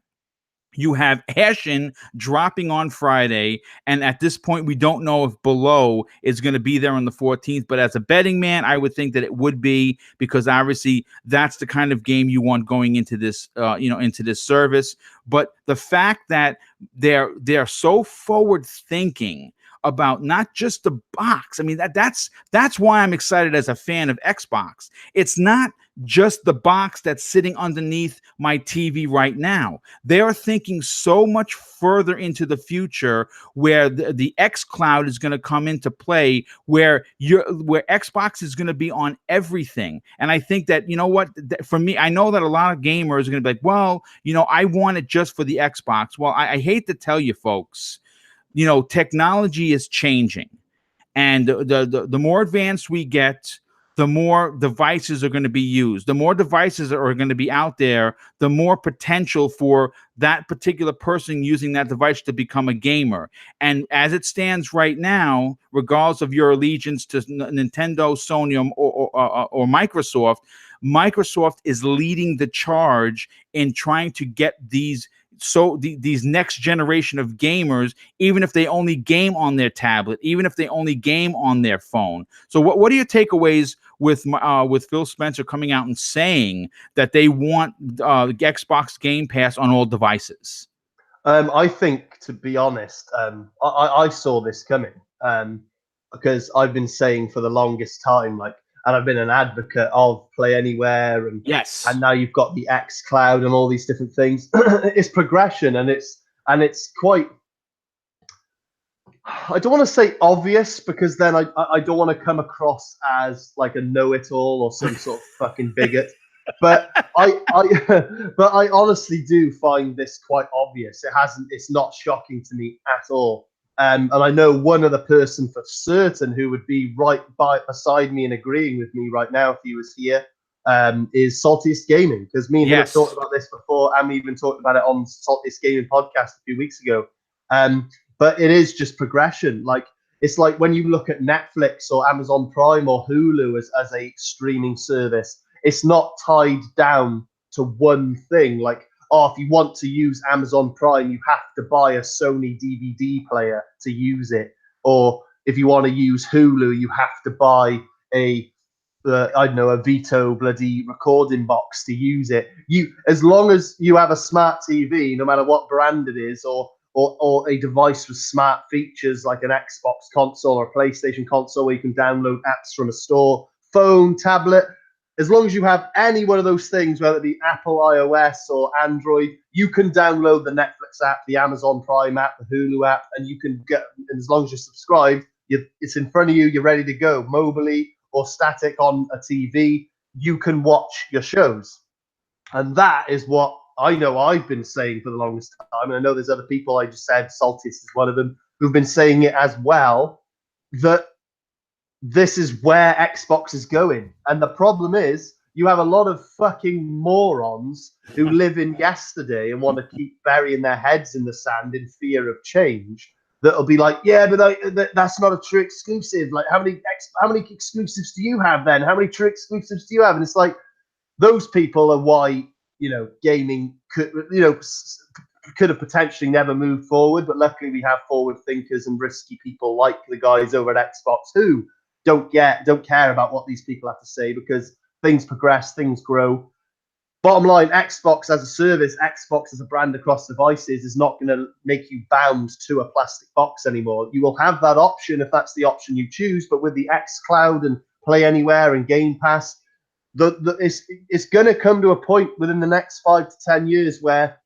You have Ashen dropping on Friday, and at this point, we don't know if Below is going to be there on the 14th. But as a betting man, I would think that it would be, because obviously that's the kind of game you want going into this, into this service. But the fact that they're so forward thinking about not just the box. I mean, that's why I'm excited as a fan of Xbox. It's not just the box that's sitting underneath my TV right now. They are thinking so much further into the future, where the X Cloud is going to come into play, where Xbox is going to be on everything. And I think that, for me, I know that a lot of gamers are going to be like, well, I want it just for the Xbox. Well, I hate to tell you folks, technology is changing, and the more advanced we get, the more devices are going to be used. The more devices are going to be out there, the more potential for that particular person using that device to become a gamer. And as it stands right now, regardless of your allegiance to Nintendo, Sony, or Microsoft, Microsoft is leading the charge in trying to get these next generation of gamers, even if they only game on their tablet, even if they only game on their phone. So what are your takeaways with Phil Spencer coming out and saying that they want Xbox Game Pass on all devices? I think, to be honest, I saw this coming, because I've been saying for the longest time, and I've been an advocate of Play Anywhere, and Yes. now you've got the X Cloud and all these different things. It's progression, and it's quite. I don't want to say obvious, because then I don't want to come across as like a know-it-all or some sort of fucking bigot. But I honestly do find this quite obvious. It's not shocking to me at all. And I know one other person for certain who would be right beside me and agreeing with me right now if he was here, is Saltiest Gaming, because me and him have talked about this before, and we even talked about it on Saltiest Gaming podcast a few weeks ago. But it is just progression. It's like when you look at Netflix or Amazon Prime or Hulu as a streaming service, it's not tied down to one thing. If you want to use Amazon Prime, you have to buy a Sony DVD player to use it. Or if you want to use Hulu, you have to buy a Vito bloody recording box to use it. As long as you have a smart TV, no matter what brand it is, or a device with smart features like an Xbox console or a PlayStation console where you can download apps from a store, phone, tablet, as long as you have any one of those things, whether it be Apple iOS or Android, you can download the Netflix app, the Amazon Prime app, the Hulu app, and you can and as long as you're subscribed, it's in front of you, you're ready to go. Mobily or static on a TV, you can watch your shows. And that is what I know I've been saying for the longest time, and I know there's other people, I just said Saltiest is one of them, who've been saying it as well, that this is where Xbox is going. And the problem is, you have a lot of fucking morons who live in yesterday and want to keep burying their heads in the sand in fear of change. That'll be like, yeah, but that's not a true exclusive. Like, how many exclusives do you have then? How many true exclusives do you have? And it's like, those people are why, gaming could have potentially never moved forward. But luckily, we have forward thinkers and risky people like the guys over at Xbox who don't care about what these people have to say, because things progress, things grow. Bottom line, Xbox as a service, Xbox as a brand across devices is not going to make you bound to a plastic box anymore. You will have that option if that's the option you choose, but with the xCloud and Play Anywhere and Game Pass, it's going to come to a point within the next 5 to 10 years where,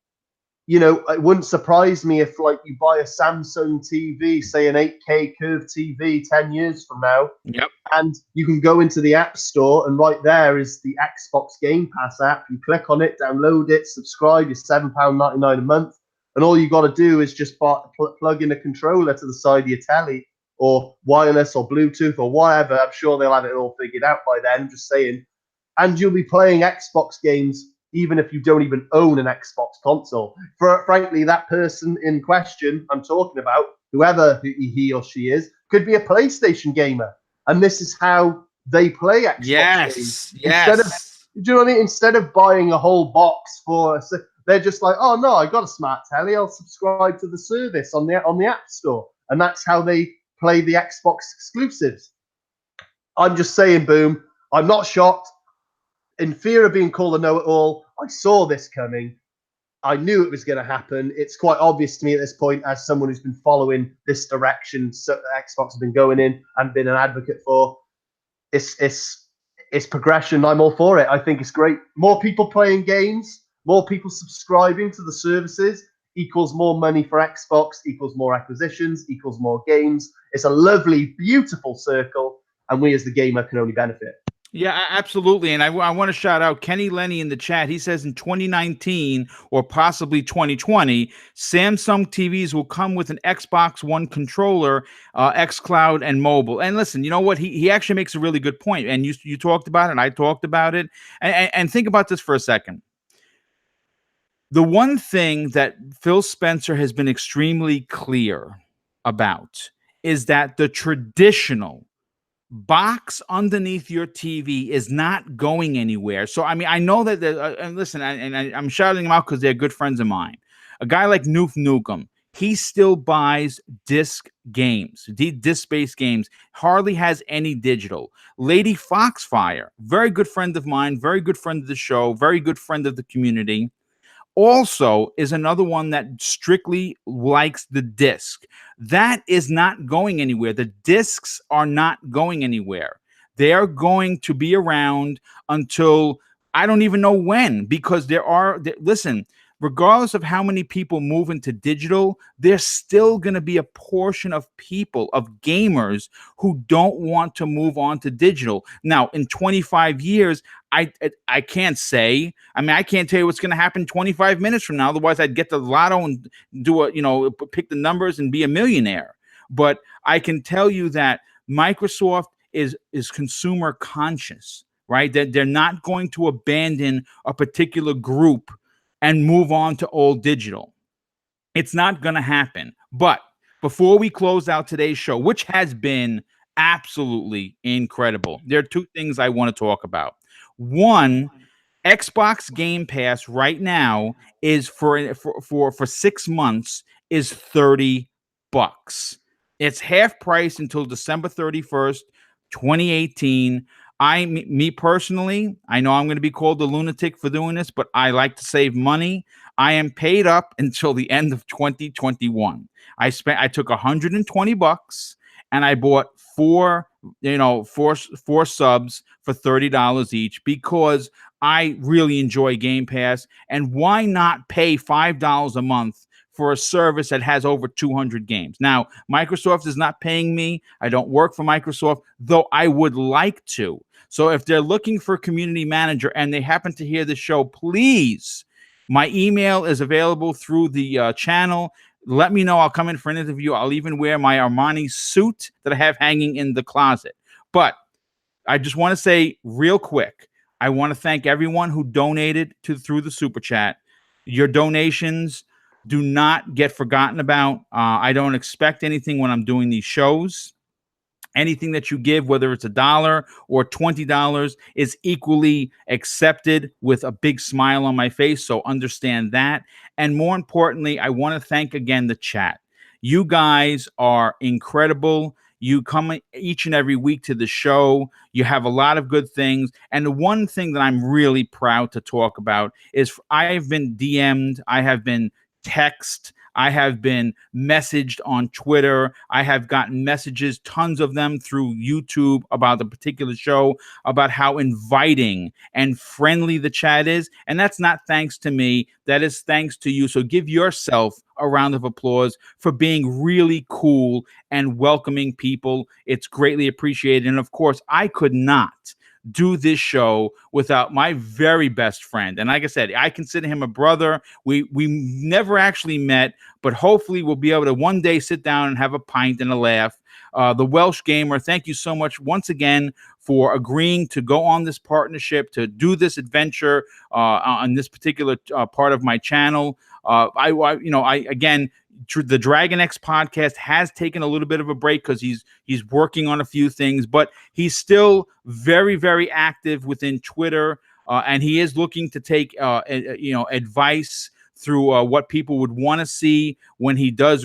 it wouldn't surprise me if, like, you buy a Samsung TV, say an 8K curved TV 10 years from now. Yep. And you can go into the App Store, and right there is the Xbox Game Pass app. You click on it, download it, subscribe. It's £7.99 a month. And all you got to do is just plug in a controller to the side of your telly, or wireless or Bluetooth or whatever. I'm sure they'll have it all figured out by then, I'm just saying. And you'll be playing Xbox games even if you don't even own an Xbox console. Frankly, that person in question I'm talking about, whoever he or she is, could be a PlayStation gamer. And this is how they play Xbox games. Yes. Do you know what I mean? Instead of buying a whole box they're just like, oh no, I got a smart telly, I'll subscribe to the service on the App Store. And that's how they play the Xbox exclusives. I'm just saying, Boom, I'm not shocked. In fear of being called a know-it-all, I saw this coming. I knew it was going to happen. It's quite obvious to me at this point, as someone who's been following this direction Xbox has been going in and been an advocate for. It's progression. I'm all for it. I think it's great. More people playing games, more people subscribing to the services equals more money for Xbox, equals more acquisitions, equals more games. It's a lovely, beautiful circle, and we as the gamer can only benefit. Yeah, absolutely. And I want to shout out Kenny Lenny in the chat. He says in 2019 or possibly 2020, Samsung TVs will come with an Xbox One controller, xCloud, and mobile. And listen, you know what? He actually makes a really good point. And you talked about it. I talked about it. And think about this for a second. The one thing that Phil Spencer has been extremely clear about is that the traditional box underneath your TV is not going anywhere. So, I mean, I know that, and listen, I'm shouting them out because they're good friends of mine. A guy like Noof Nukem, he still buys disc games, disc-based games, hardly has any digital. Lady Foxfire, very good friend of mine, very good friend of the show, very good friend of the community, also is another one that strictly likes the disc. That is not going anywhere. The discs are not going anywhere. They are going to be around until I don't even know when, because listen, regardless of how many people move into digital, there's still going to be a portion of people, of gamers, who don't want to move on to digital. Now, in 25 years, I can't say. I mean, I can't tell you what's going to happen 25 minutes from now. Otherwise, I'd get the lotto and pick the numbers and be a millionaire. But I can tell you that Microsoft is consumer conscious, right? That they're not going to abandon a particular group and move on to all digital. It's not going to happen. But before we close out today's show, which has been absolutely incredible, there are two things I want to talk about. One, Xbox Game Pass right now is for 6 months is $30. It's half price until December 31st, 2018. Me personally, I know I'm going to be called a lunatic for doing this, but I like to save money. I am paid up until the end of 2021. I took $120 and I bought four subs for $30 each, because I really enjoy Game Pass. And why not pay $5 a month for a service that has over 200 games? Now, Microsoft is not paying me. I don't work for Microsoft, though I would like to. So if they're looking for a community manager and they happen to hear the show, please My email is available through the channel. Let me know. I'll come in for an interview. I'll even wear my Armani suit that I have hanging in the closet. But I just want to say real quick, I want to thank everyone who donated through the super chat. Your donations do not get forgotten about. I don't expect anything when I'm doing these shows. Anything that you give, whether it's $1 or $20, is equally accepted with a big smile on my face. So understand that. And more importantly, I want to thank again the chat. You guys are incredible. You come each and every week to the show. You have a lot of good things. And the one thing that I'm really proud to talk about is I have been DM'd, I have been texted, I have been messaged on Twitter. I have gotten messages, tons of them through YouTube about the particular show, about how inviting and friendly the chat is. And that's not thanks to me. That is thanks to you. So give yourself a round of applause for being really cool and welcoming people. It's greatly appreciated. And of course, I could not do this show without my very best friend. And like I said, I consider him a brother. We never actually met, but hopefully we'll be able to one day sit down and have a pint and a laugh. The Welsh Gamer, thank you so much once again for agreeing to go on this partnership, to do this adventure on this particular part of my channel. Again, the Dragon X podcast has taken a little bit of a break because he's working on a few things, but he's still very, very active within Twitter, and he is looking to take advice through what people would want to see when he does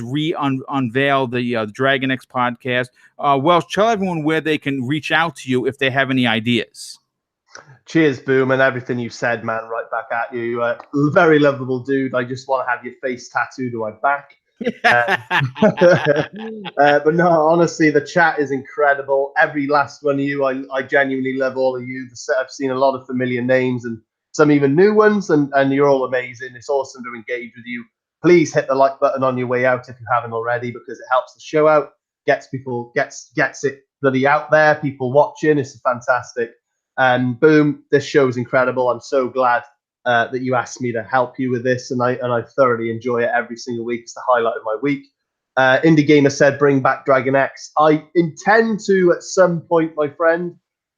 unveil the Dragon X podcast. Welsh, tell everyone where they can reach out to you if they have any ideas. Cheers, Boom, and everything you said, man, right back at you. Very lovable dude. I just want to have your face tattooed on my back. But no, honestly, the chat is incredible. Every last one of you, I genuinely love all of you. I've seen a lot of familiar names and some even new ones, and you're all amazing. It's awesome to engage with you. Please hit the like button on your way out if you haven't already, because it helps the show out, gets it bloody out there, people watching. It's fantastic. And Boom, this show is incredible. I'm so glad that you asked me to help you with this, and I thoroughly enjoy it every single week. It's the highlight of my week. Indie Gamer said, bring back Dragon X. I intend to at some point, my friend,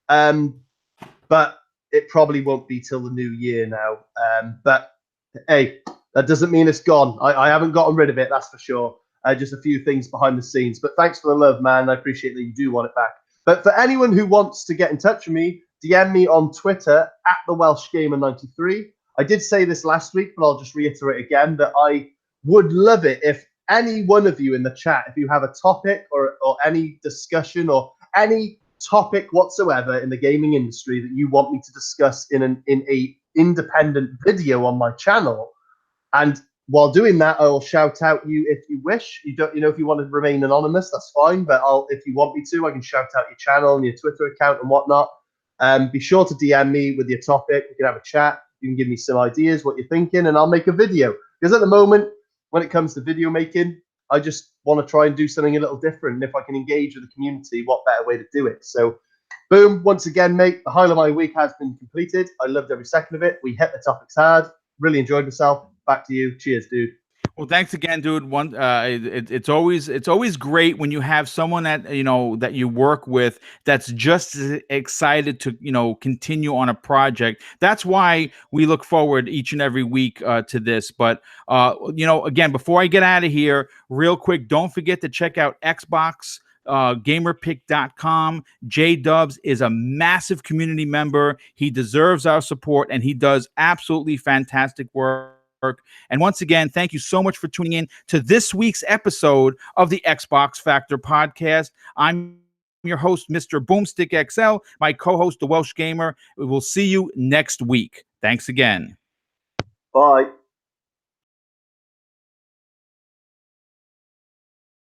but it probably won't be till the new year now. But hey, that doesn't mean it's gone. I haven't gotten rid of it, that's for sure. Just a few things behind the scenes. But thanks for the love, man. I appreciate that you do want it back. But for anyone who wants to get in touch with me, DM me on Twitter at the Welsh Gamer 93. I did say this last week, but I'll just reiterate again that I would love it if any one of you in the chat, if you have a topic or any discussion or any topic whatsoever in the gaming industry that you want me to discuss in a independent video on my channel, and while doing that, I will shout out you if you wish. You don't, if you want to remain anonymous, that's fine. But if you want me to, I can shout out your channel and your Twitter account and whatnot. Be sure to DM me with your topic. We can have a chat. You can give me some ideas, what you're thinking, and I'll make a video. Because at the moment, when it comes to video making, I just want to try and do something a little different. And if I can engage with the community, what better way to do it? So, Boom, once again, mate, the highlight of my week has been completed. I loved every second of it. We hit the topics hard. Really enjoyed myself. Back to you. Cheers, dude. Well, thanks again, dude. It's always great when you have someone that that you work with that's just excited to continue on a project. That's why we look forward each and every week to this. But again, before I get out of here, real quick, don't forget to check out Xbox. Gamerpick.com. J-Dubs is a massive community member. He deserves our support, and he does absolutely fantastic work. And once again, thank you so much for tuning in to this week's episode of the Xbox Factor podcast. I'm your host, Mr. BoomStickXL, my co-host, the Welsh Gamer. We will see you next week. Thanks again. Bye.